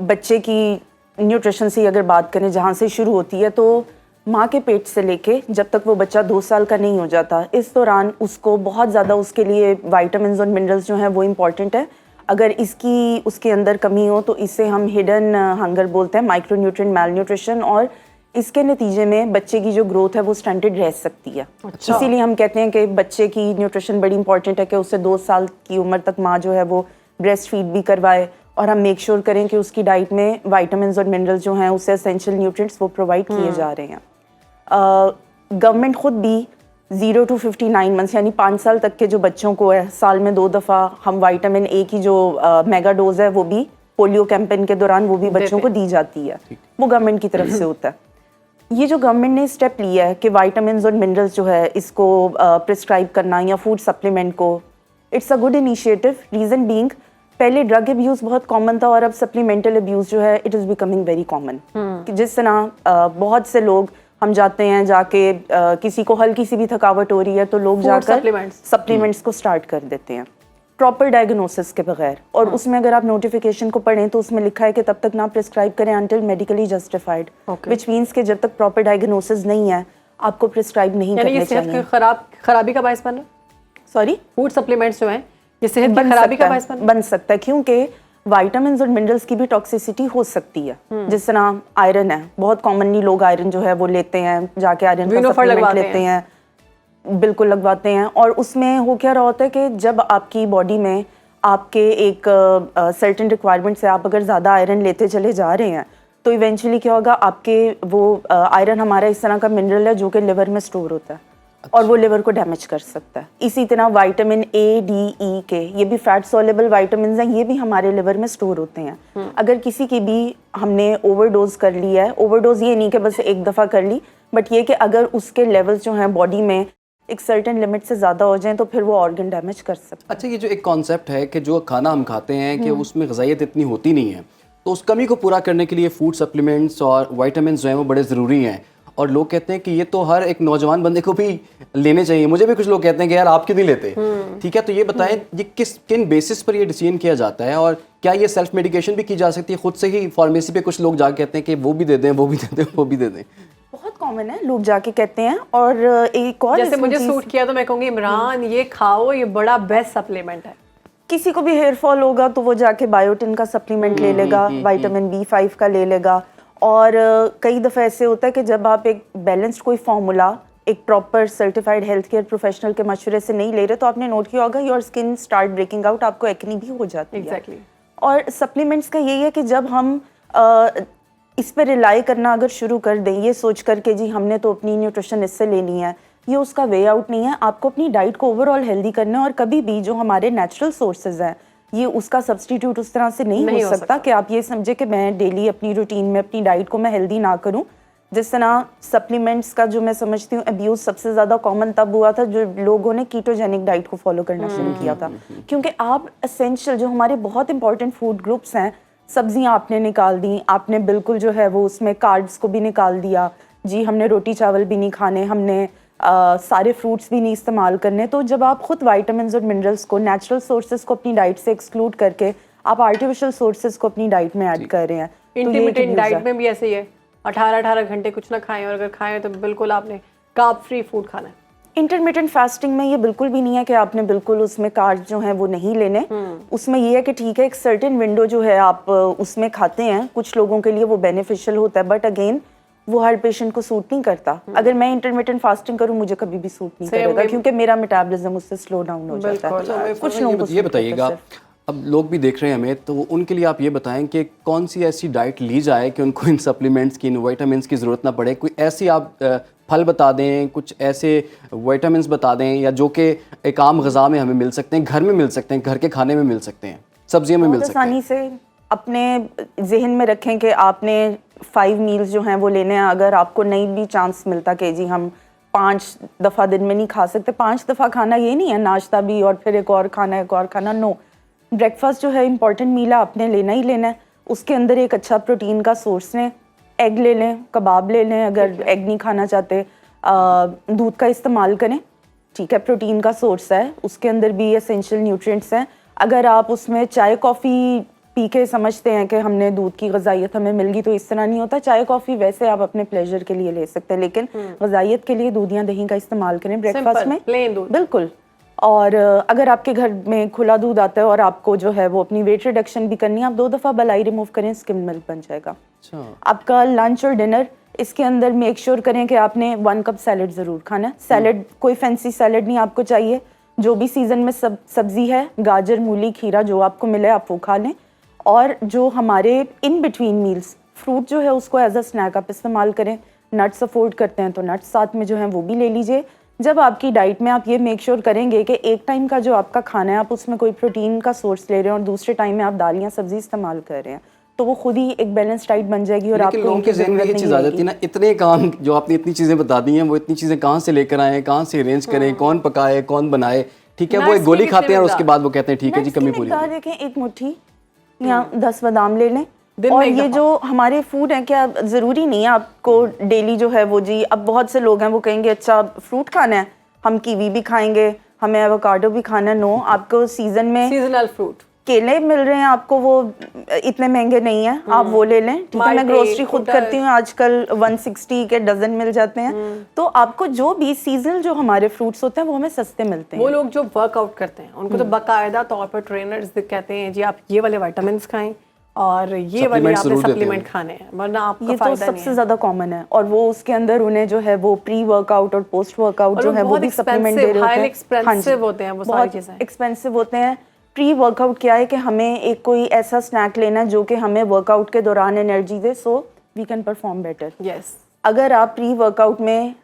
बच्चे की न्यूट्रिशन से अगर बात करें, जहाँ से शुरू होती है, तो माँ के पेट से लेके जब तक वो बच्चा 2 साल का नहीं हो जाता, इस दौरान उसको बहुत ज़्यादा उसके लिए विटामिन्स और मिनरल्स जो हैं वो इम्पॉर्टेंट है। अगर इसकी उसके अंदर कमी हो तो इसे हम हिडन हंगर बोलते हैं, माइक्रो न्यूट्रिएंट मैल न्यूट्रिशन, और इसके नतीजे में बच्चे की जो ग्रोथ है वो स्टंटेड रह सकती है। इसीलिए हम कहते हैं कि बच्चे की न्यूट्रिशन बड़ी इंपॉर्टेंट है कि उससे 2 साल की उम्र तक माँ जो है वो ब्रेस्ट फीड भी करवाए, और हम मेक श्योर करें कि उसकी डाइट में विटामिन्स और मिनरल्स जो हैं उससे एसेंशियल न्यूट्रिएंट्स वो प्रोवाइड किए जा रहे हैं। गवर्नमेंट खुद भी 0 to 59 मंथ्स यानी 5 साल तक के जो बच्चों को है, साल में 2 दफ़ा हम विटामिन ए की जो मेगा डोज है वो भी पोलियो कैंपेन के दौरान वो भी बच्चों को दी जाती है, वो गवर्नमेंट की तरफ से होता है। ये जो गवर्नमेंट ने स्टेप लिया है कि विटामिन्स और मिनरल्स जो है इसको प्रिस्क्राइब करना या फूड सप्लीमेंट को, it's a good initiative. Reason being, पहले ड्रग अब्यूज़ बहुत कॉमन था और अब सप्लीमेंटल अब्यूज़ जो है it is becoming very common. जिस तरह बहुत से लोग हम जाते हैं, जाके किसी को हल्की सी भी थकावट हो रही है तो लोग जाकर सप्लीमेंट्स को स्टार्ट कर देते हैं प्रॉपर डायग्नोसिस के बगैर। और उसमें अगर आप नोटिफिकेशन को पढ़ें तो उसमें लिखा है कि तब तक ना प्रिस्क्राइब करें until medically justified, which means कि जब तक प्रॉपर डायग्नोसिस नहीं है आपको प्रिस्क्राइब नहीं करने चाहिए। खराबी का बायस बन, सॉरी, फूड सप्लीमेंट्स जो हैं ये सेहत की खराबी का बायस बन सकता है, क्योंकि विटामिन्स और मिनरल्स की भी टॉक्सिसिटी हो सकती है। जिस तरह आयरन है, बहुत कॉमनली लोग आयरन जो है वो लेते हैं, जाके आयरन का सप्लीमेंट लेते हैं, बिल्कुल लगवाते हैं। और उसमें हो क्या रहा होता है कि जब आपकी बॉडी में आपके एक सर्टेन रिक्वायरमेंट से आप अगर ज़्यादा आयरन लेते चले जा रहे हैं तो इवेंचुअली क्या होगा, आपके वो आयरन हमारा इस तरह का मिनरल है जो कि लिवर में स्टोर होता है और वो लिवर को डैमेज कर सकता है। इसी तरह विटामिन ए, डी, ई के, ये भी फैट सोलेबल विटामिन्स हैं, ये भी हमारे लिवर में स्टोर होते हैं। अगर किसी की भी हमने ओवरडोज कर लिया है, ओवरडोज ये नहीं कि बस एक दफ़ा कर ली, बट ये कि अगर उसके लेवल्स जो हैं बॉडी में एक सर्टेन लिमिट से ज़्यादा हो जाएं तो फिर वो ऑर्गन डैमेज कर सकता है। अच्छा, ये जो एक कॉन्सेप्ट है कि जो खाना हम खाते हैं कि उसमें ग़िज़ाइयत इतनी होती नहीं है, तो उस कमी को पूरा करने के लिए फूड सप्लीमेंट्स और विटामिन्स जो हैं वो बड़े ज़रूरी हैं, और लोग कहते हैं कि ये तो हर एक नौजवान बंदे को भी लेने चाहिए। मुझे भी कुछ लोग कहते हैं कि यार आप क्यों नहीं लेते। ठीक है, तो ये बताएं ये किन बेसिस पर ये डिसीजन किया जाता है, और क्या ये सेल्फ मेडिकेशन भी की जा सकती है? खुद से ही फार्मेसी पे कुछ लोग जाके कहते हैं कि वो भी दे दें, वो भी दे दें, वो भी दे दें। बहुत कॉमन है, लोग जाके कहते हैं। और एक और जैसे मुझे सूट किया तो मैं कहूँगी इमरान ये खाओ, ये बड़ा बेस्ट सप्लीमेंट है। किसी को भी हेयर फॉल होगा तो वो जाके बायोटिन का सप्लीमेंट ले लेगा, विटामिन B5 का ले लेगा। और कई दफ़ा ऐसे होता है कि जब आप एक बैलेंस्ड कोई फार्मूला एक proper certified health care professional के मशवरे से नहीं ले रहे तो आपने नोट किया होगा your skin start breaking out, आपको एक्नी भी हो जाती है। एग्जैक्टली। और सप्लीमेंट्स का यही है कि जब हम इस पर रिलाई करना अगर शुरू कर दें ये सोच कर के जी हमने तो अपनी न्यूट्रिशन इससे लेनी है, ये उसका वे आउट नहीं है। आपको अपनी डाइट को ओवरऑल हेल्दी करना है और कभी भी जो हमारे नेचुरल सोर्सेज हैं ये उसका सब्सटीट्यूट उस तरह से नहीं हो सकता कि आप ये समझे कि मैं डेली अपनी रूटीन में अपनी डाइट को मैं हेल्दी ना करूं। जिस तरह सप्लीमेंट्स का जो मैं समझती हूँ अब्यूज़ सबसे ज़्यादा कॉमन तब हुआ था जो लोगों ने कीटोजेनिक डाइट को फॉलो करना शुरू किया था, क्योंकि आप एसेंशियल जो हमारे बहुत इंपॉर्टेंट फूड ग्रुप्स हैं, सब्जियां आपने निकाल दी, आपने बिल्कुल जो है वो उसमें कार्ब्स को भी निकाल दिया जी, हमने रोटी चावल भी नहीं खाने, हमने सारे फ्रूट्स भी नहीं इस्तेमाल करने। तो जब आप खुद वाइटामिन और मिनरल्स को नेचुरल सोर्सेज को अपनी डाइट से एक्सक्लूड करके आप आर्टिफिशियल सोर्सेज को अपनी डाइट में ऐड कर रहे हैं, इंटरमिटेंट डाइट में भी ऐसे ही है, 18-18 घंटे कुछ ना खाएं और अगर खाएं तो बिल्कुल आपने कार्ब फ्री फूड खाना है। इंटरमिटेंट फास्टिंग में ये बिल्कुल भी नहीं है कि आपने बिल्कुल उसमें कार्ब्स जो हैं वो नहीं लेने। उसमें ये है कि ठीक है एक सर्टेन विंडो जो है आप उसमें खाते हैं, कुछ लोगों के लिए वो बेनिफिशियल होता है, बट अगेन वो हर पेशेंट को सूट नहीं करता। अगर मैं इंटरमिटेंट फास्टिंग करूं मुझे कभी भी सूट नहीं करेगा क्योंकि मेरा मेटाबॉलिज्म उससे स्लो डाउन हो जाता है। कुछ लोगों को ये बताइएगा, अब लोग भी देख रहे हैं हमें, तो उनके लिए आप ये बताएं कि कौन सी ऐसी डाइट ली जाए कि उनको इन सप्लीमेंट्स की, इन विटामिन्स की ज़रूरत ना पड़े। कोई ऐसी आप फल बता दें, कुछ ऐसे विटामिन्स बता दें या जो कि एक आम ग़िज़ा में हमें मिल सकते हैं, घर में मिल सकते हैं, घर के खाने में मिल सकते हैं, सब्जियों में मिल सकते हैं। आसानी से अपने जहन में रखें कि आपने 5 मील्स जो हैं वो लेने हैं। अगर आपको नहीं भी चांस मिलता कि जी हम 5 दफ़ा दिन में नहीं खा सकते, 5 दफ़ा खाना ये नहीं है नाश्ता भी और फिर एक और खाना, नो। ब्रेकफास्ट जो है इंपॉर्टेंट मील है, आपने लेना ही लेना है। उसके अंदर एक अच्छा प्रोटीन का सोर्स लें, एग ले लें, कबाब ले लें, अगर एग नहीं खाना चाहते दूध का इस्तेमाल करें, ठीक है, प्रोटीन का सोर्स है, उसके अंदर भी एसेंशियल न्यूट्रिएंट्स हैं। अगर आप उसमें चाय कॉफ़ी पी के समझते हैं कि हमने दूध की ग़िज़ाइयत हमें मिल गई, तो इस तरह नहीं होता। चाय कॉफ़ी वैसे आप अपने प्लेजर के लिए ले सकते हैं, लेकिन ग़िज़ाइयत के लिए दूध या दही का इस्तेमाल करें ब्रेकफास्ट में, प्लेन दूध बिल्कुल। और अगर आपके घर में खुला दूध आता है और आपको जो है वो अपनी वेट रिडक्शन भी करनी है, आप 2 दफ़ा बलाई रिमूव करें, स्किम मिल्क बन जाएगा। आपका लंच और डिनर, इसके अंदर मेक श्योर करें कि आपने 1 कप सैलड ज़रूर खाना है। सैलड कोई फैंसी सैलड नहीं आपको चाहिए, जो भी सीज़न में सब्ज़ी है, गाजर, मूली, खीरा जो आपको मिले आप वो खा लें। और जो हमारे इन बिटवीन मील्स फ्रूट जो है उसको एज अ स्नैक आप इस्तेमाल करें। नट्स अफोर्ड करते हैं तो नट्स साथ में जो है वो भी ले लीजिए। जब आपकी डाइट में आप ये मेक श्योर करेंगे कि एक टाइम का जो आपका खाना है आप उसमें कोई प्रोटीन का सोर्स ले रहे हैं और दूसरे टाइम में आप दाल या सब्जी इस्तेमाल कर रहे हैं, तो वो खुद ही एक बैलेंस डाइट बन जाएगी। और आपको लोगों के ज़हन में ये चीज़ आ जाती है ना, इतने काम जो आपने इतनी चीज़ें बता दी हैं, वो इतनी चीज़ें कहाँ से लेकर आए, कहाँ से अरेंज करें, कौन पकाए, कौन बनाए, ठीक है, वो एक गोली खाते हैं और उसके बाद वो कहते हैं ठीक है जी कमी पूरी हो गई। देखें, एक मुट्ठी या 10 बादाम ले लें। और ये जो हमारे फूड है, क्या ज़रूरी नहीं है आपको डेली जो है वो जी, अब बहुत से लोग हैं वो कहेंगे अच्छा फ्रूट खाना है, हम कीवी भी खाएंगे, हमें एवोकाडो भी खाना है। नो, आपको सीजन में सीजनल फ्रूट केले मिल रहे हैं, आपको वो इतने महंगे नहीं है, आप वो ले लें, ठीक है। मैं ग्रोसरी खुद करती हूँ, आजकल 160 के डजन मिल जाते हैं। तो आपको जो भी सीजनल जो हमारे फ्रूट्स होते हैं वो हमें सस्ते मिलते हैं। वो लोग जो वर्कआउट करते हैं उनको तो बाकायदा तौर पर ट्रेनर्स कहते हैं जी आप ये वाले विटामिन्स खाएं और ये वाले आपने सप्लीमेंट खाने हैं, वरना आपका ये तो सबसे ज्यादा कॉमन है। और वो उसके अंदर उन्हें जो है वो प्री वर्कआउट और पोस्ट वर्कआउट जो है वो भी सप्लीमेंट दे रहे होते हैं। एक्सपेंसिव होते हैं वो सारी चीजें, एक्सपेंसिव होते हैं। प्री वर्कआउट क्या है कि हमें एक कोई ऐसा स्नैक लेना है जो कि हमें वर्कआउट के दौरान एनर्जी दे, so we can perform better. Yes, अगर आप प्री वर्कआउट में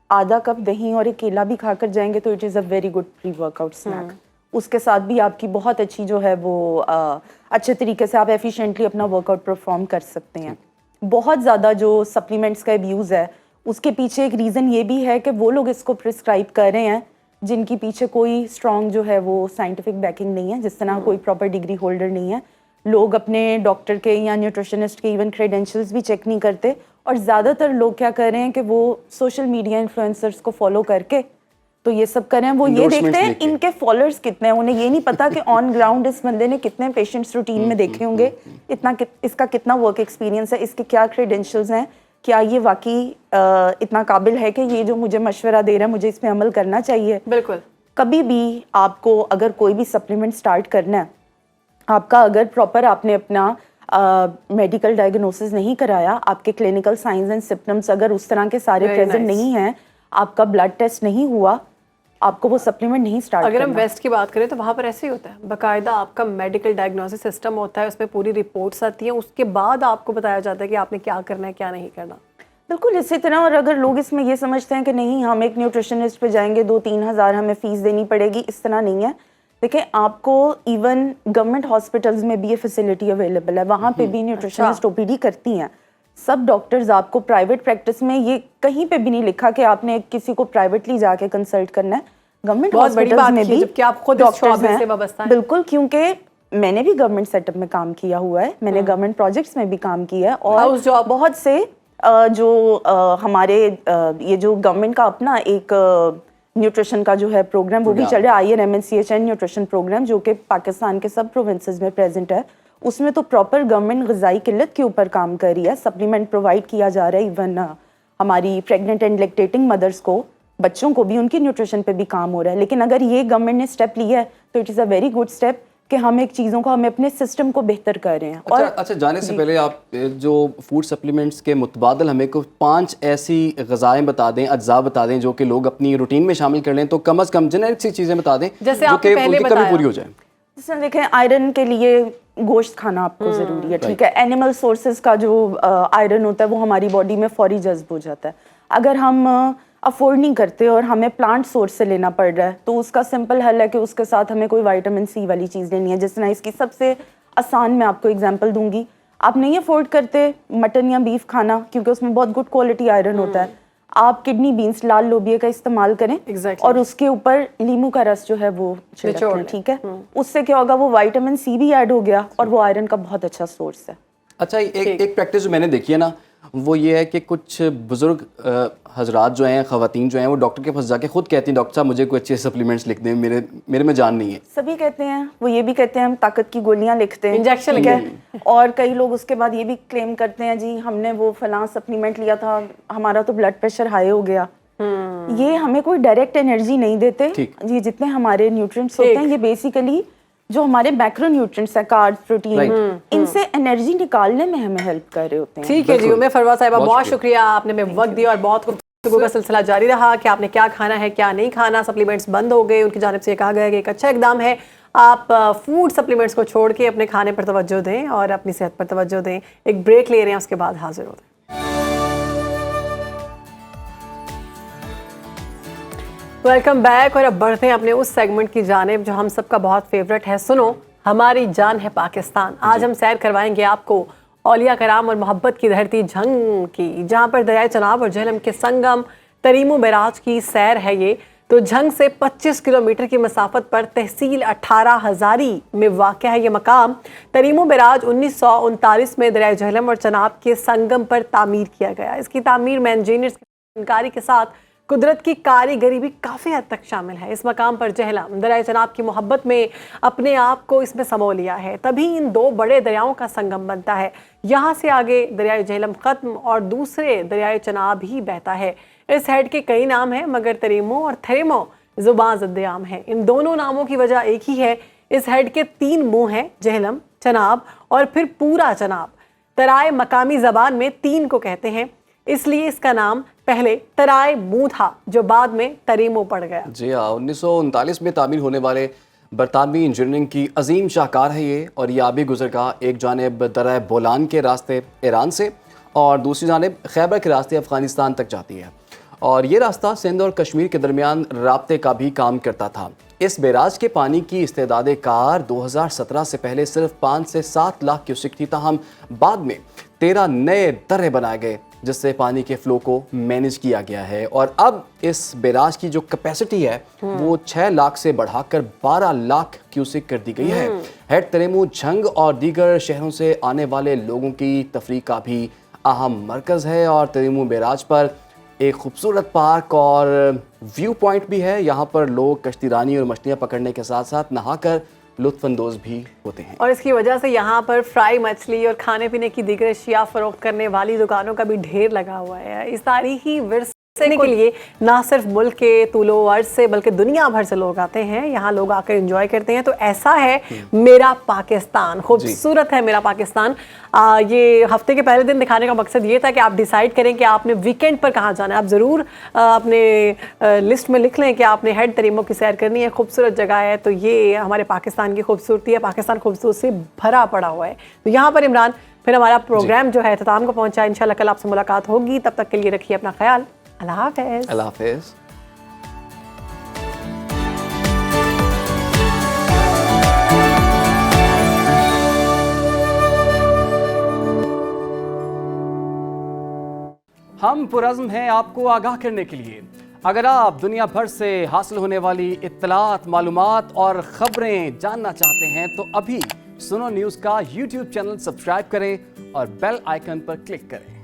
आधा कप दही और एक केला भी खाकर जाएंगे तो it is a very good pre workout snack. उसके साथ भी आपकी बहुत अच्छी जो है वो अच्छे तरीके से आप एफिशिएंटली अपना वर्कआउट परफॉर्म कर सकते हैं। बहुत ज़्यादा जो सप्लीमेंट्स का अब्यूज़ है उसके पीछे एक रीज़न ये भी है कि वो लोग इसको प्रिस्क्राइब कर रहे हैं जिनकी पीछे कोई स्ट्रॉन्ग जो है वो साइंटिफिक बैकिंग नहीं है, जिस तरह कोई प्रॉपर डिग्री होल्डर नहीं है। लोग अपने डॉक्टर के या न्यूट्रिशनिस्ट के इवन क्रेडेंशियल्स भी चेक नहीं करते। और ज़्यादातर लोग क्या कर रहे हैं कि वो सोशल मीडिया इन्फ्लुएंसर्स को फॉलो करके तो ये सब कर रहे हैं, वो ये देखते हैं इनके फॉलोअर्स कितने हैं, उन्हें ये नहीं पता कि ऑन ग्राउंड इस बंदे ने कितने पेशेंट्स रूटीन में देखे होंगे, इसका कितना वर्क एक्सपीरियंस है, इसके क्या क्रेडेंशियल्स हैं, क्या ये वाकई इतना काबिल है कि ये जो मुझे मशवरा दे रहा है मुझे इस पे अमल करना चाहिए। बिल्कुल। कभी भी आपको अगर कोई भी सप्लीमेंट स्टार्ट करना है, आपका अगर प्रॉपर आपने अपना मेडिकल डायग्नोसिस नहीं कराया, आपके क्लिनिकल साइंस एंड सिम्टम्स अगर उस तरह के सारे प्रेजेंट नहीं हैं, आपका ब्लड टेस्ट नहीं हुआ, आपको वो सप्लीमेंट नहीं स्टार्ट अगर हम करना। वेस्ट की बात करें तो वहाँ पर ऐसे ही होता है, बाकायदा आपका मेडिकल डायग्नोसिस सिस्टम होता है, उसमें पूरी रिपोर्ट्स आती हैं, उसके बाद आपको बताया जाता है कि आपने क्या करना है क्या नहीं करना। बिल्कुल इसी तरह। और अगर लोग इसमें ये समझते हैं कि नहीं हम एक न्यूट्रिशनिस्ट पे जाएंगे 2-3 हज़ार हमें फ़ीस देनी पड़ेगी, इस तरह नहीं है। देखिए आपको इवन गवर्नमेंट हॉस्पिटल्स में भी ये फैसिलिटी अवेलेबल है, वहाँ पे भी न्यूट्रिशनिस्ट ओपीडी करती हैं। सब डॉक्टर्स आपको प्राइवेट प्रैक्टिस में ये कहीं पे भी नहीं लिखा कि आपने किसी को प्राइवेटली जाके कंसल्ट करना है। गवर्नमेंट बहुत बड़ी हॉस्पिटल्स बात में है भी जबकि आप खुद इस डॉक्टर्स शौबे से हैं। वाबस्ता हैं। बिल्कुल, क्योंकि मैंने भी गवर्नमेंट सेटअप में काम किया हुआ है, मैंने गवर्नमेंट प्रोजेक्ट्स में भी काम किया है, हाउस जॉब। और बहुत से हमारे ये जो गवर्नमेंट का अपना एक न्यूट्रिशन का जो है प्रोग्राम वो भी चल रहा है, INMNCHN न्यूट्रिशन प्रोग्राम, जो कि पाकिस्तान के सब प्रोविंसेस में प्रेजेंट है। उसमें तो प्रॉपर गवर्नमेंट ग़िज़ाई किल्लत के ऊपर काम कर रही है, सप्लीमेंट प्रोवाइड किया जा रहा है। इवन हमारी प्रेग्नेंट एंड लैक्टेटिंग मदर्स को, बच्चों को भी उनकी न्यूट्रिशन पे भी काम हो रहा है। लेकिन अगर ये गवर्नमेंट ने स्टेप लिया है तो it is a very good step कि हम एक चीज़ों को, हमें अपने सिस्टम को बेहतर कर रहे हैं। अच्छा, जाने से पहले आप जो फूड सप्लीमेंट्स के मुतबादल हमें को 5 ऐसी ग़िज़ाएँ बता दें, अज्जा बता दें जो कि लोग अपनी रूटीन में शामिल कर लें, तो कम अज़ कम जेनेरिक सी चीज़ें बता दें जैसे जो आपने कि पहले उनकी कमी बताया। पूरी हो जाए। जैसे देखें, आयरन के लिए गोश्त खाना आपको ज़रूरी है, ठीक है। एनिमल सोर्सेज का जो आयरन होता है वो हमारी बॉडी में फौरी जज्ब हो जाता है। अगर हम अफोर्ड नहीं करते और हमें प्लांट सोर्स से लेना पड़ रहा है तो उसका सिंपल हल है कि उसके साथ हमें कोई विटामिन सी वाली चीज़ लेनी है। जिस तरह इसकी सबसे आसान मैं आपको एग्जांपल दूंगी, आप नहीं अफोर्ड करते मटन या बीफ खाना क्योंकि उसमें बहुत गुड क्वालिटी आयरन होता है, आप किडनी बीन्स, लाल लोबिया का इस्तेमाल करें। Exactly. और उसके ऊपर लीमू का रस जो है वो छिड़कें, ठीक है। उससे क्या होगा, वो विटामिन सी भी ऐड हो गया और वो आयरन का बहुत अच्छा सोर्स है। अच्छा, एक प्रैक्टिस जो मैंने देखी है ना, वो ये है कि कुछ बुजुर्ग हजरात जो हैं, ख़वातीन जो हैं, वो डॉक्टर के पास जाके खुद कहती हैं डॉक्टर साहब मुझे कोई अच्छे सप्लीमेंट्स लिख दें, मेरे में जान नहीं है। सभी कहते हैं, वो ये भी कहते हैं हम ताकत की गोलियां लिखते हैं, इंजेक्शन ठीक है। और कई लोग उसके बाद ये भी क्लेम करते हैं जी हमने वो फलां सप्लीमेंट लिया था, हमारा तो ब्लड प्रेशर हाई हो गया। ये हमें कोई डायरेक्ट एनर्जी नहीं देते। ये जितने हमारे न्यूट्रिएंट्स होते हैं, ये बेसिकली जो हमारे मैक्रो न्यूट्रिएंट्स हैं, कार्ब्स, प्रोटीन, इनसे एनर्जी निकालने में हमें हेल्प कर रहे होते हैं। ठीक है जी, उम्मे फरवा साहिबा बहुत शुक्रिया, आपने हमें वक्त दिया और बहुत गुफ्तगू का सिलसिला जारी रहा कि आपने क्या खाना है क्या नहीं खाना। सप्लीमेंट्स बंद हो गए, उनकी जानिब से कहा गया कि एक अच्छा इकदाम है, आप फूड सप्लीमेंट्स को छोड़ के अपने खाने पर तवज्जो दें और अपनी सेहत पर तवज्जो दें। एक ब्रेक ले रहे हैं, उसके बाद हाजिर होते हैं। Welcome back. और अब बढ़ते हैं अपने उस सेगमेंट की जानिब जो हम सबका बहुत फेवरेट है, सुनो हमारी जान है पाकिस्तान। आज हम सैर करवाएंगे आपको औलिया कराम और मोहब्बत की धरती झंग की, जहाँ पर दरियाए चनाब और झेलम के संगम तरीमो बैराज की सैर है। ये तो झंग से 25 किलोमीटर की मसाफत पर तहसील 18 हज़ारी में वाक़या है ये मकाम। तरीमो बैराज 1939 में दरियाए झेलम और चनाब के संगम पर तामीर किया गया। इसकी तामीर में इंजीनियर्स की जानकारी के साथ कुदरत की कारीगरी भी काफ़ी हद तक शामिल है। इस मकाम पर जहलम दरियाए चनाब की मोहब्बत में अपने आप को इसमें समो लिया है, तभी इन दो बड़े दरियाओं का संगम बनता है। यहाँ से आगे दरियाए झेलम ख़त्म और दूसरे दरियाए चनाब ही बहता है। इस हेड के कई नाम हैं मगर तरीमो और थरेमो ज़ुबान ज़द्दआम है। इन दोनों नामों की वजह एक ही है, इस हेड के 3 मुँह हैं, झेलम, चनाब और फिर पूरा चनाब। तराए मकामी ज़बान में 3 को कहते हैं, इसलिए इसका नाम पहले तराए मुँह था जो बाद में तरीमो पड़ गया। जी हाँ, 1939 में तामीर होने वाले बरतानवी इंजीनियरिंग की अजीम शाहकार है ये, और ये आबी गुजरगाह एक जानिब दरिया बोलान के रास्ते ईरान से और दूसरी जानिब खैबर के रास्ते अफ़गानिस्तान तक जाती है। और ये रास्ता सिंध और कश्मीर के दरमियान राब्ते का भी काम करता था। इस बैराज के पानी की इस्तेदाद कार 2017 से पहले सिर्फ 5 से 7 लाख क्यूसिक थी, ताहम बाद में 13 नए दर्रे बनाए गए जिससे पानी के फ्लो को मैनेज किया गया है। और अब इस बैराज की जो कैपेसिटी है वो 6 लाख से बढ़ाकर 12 लाख क्यूसिक कर दी गई है। हेड तरेमू झंग और दीगर शहरों से आने वाले लोगों की तफरीह का भी अहम मरकज़ है। और तरेमू बैराज पर एक खूबसूरत पार्क और व्यू पॉइंट भी है। यहाँ पर लोग कश्तीरानी और मछलियाँ पकड़ने के साथ साथ नहाकर लुत्फानंदोज़ भी होते हैं। और इसकी वजह से यहाँ पर फ्राई मछली और खाने पीने की दीगर अशिया फरोख्त करने वाली दुकानों का भी ढेर लगा हुआ है। इस तारीखी विरसे देखने के लिए ना सिर्फ मुल्क के तूलो अर्ज से बल्कि दुनिया भर से लोग आते हैं, यहाँ लोग आकर एंजॉय करते हैं। तो ऐसा है मेरा पाकिस्तान, खूबसूरत है मेरा पाकिस्तान। ये हफ्ते के पहले दिन दिखाने का मकसद ये था कि आप डिसाइड करें कि आपने वीकेंड पर कहाँ जाना है। आप ज़रूर अपने लिस्ट में लिख लें कि आपने हेड तरीमों की सैर करनी है, खूबसूरत जगह है। तो ये हमारे पाकिस्तान की खूबसूरती है, पाकिस्तान खूबसूरती से भरा पड़ा हुआ है। तो यहाँ पर इमरान फिर हमारा प्रोग्राम जो है इख्तिताम को पहुँचा। इंशाल्लाह कल आपसे मुलाकात होगी, तब तक के लिए रखिए अपना ख्याल। अल्लाह हाफ़िज़। अल्लाह हाफ़िज़। हम पुरज़्म हैं आपको आगाह करने के लिए। अगर आप दुनिया भर से हासिल होने वाली इत्तलात, मालूमात और ख़बरें जानना चाहते हैं तो अभी सुनो न्यूज़ का YouTube चैनल सब्सक्राइब करें और बेल आइकन पर क्लिक करें।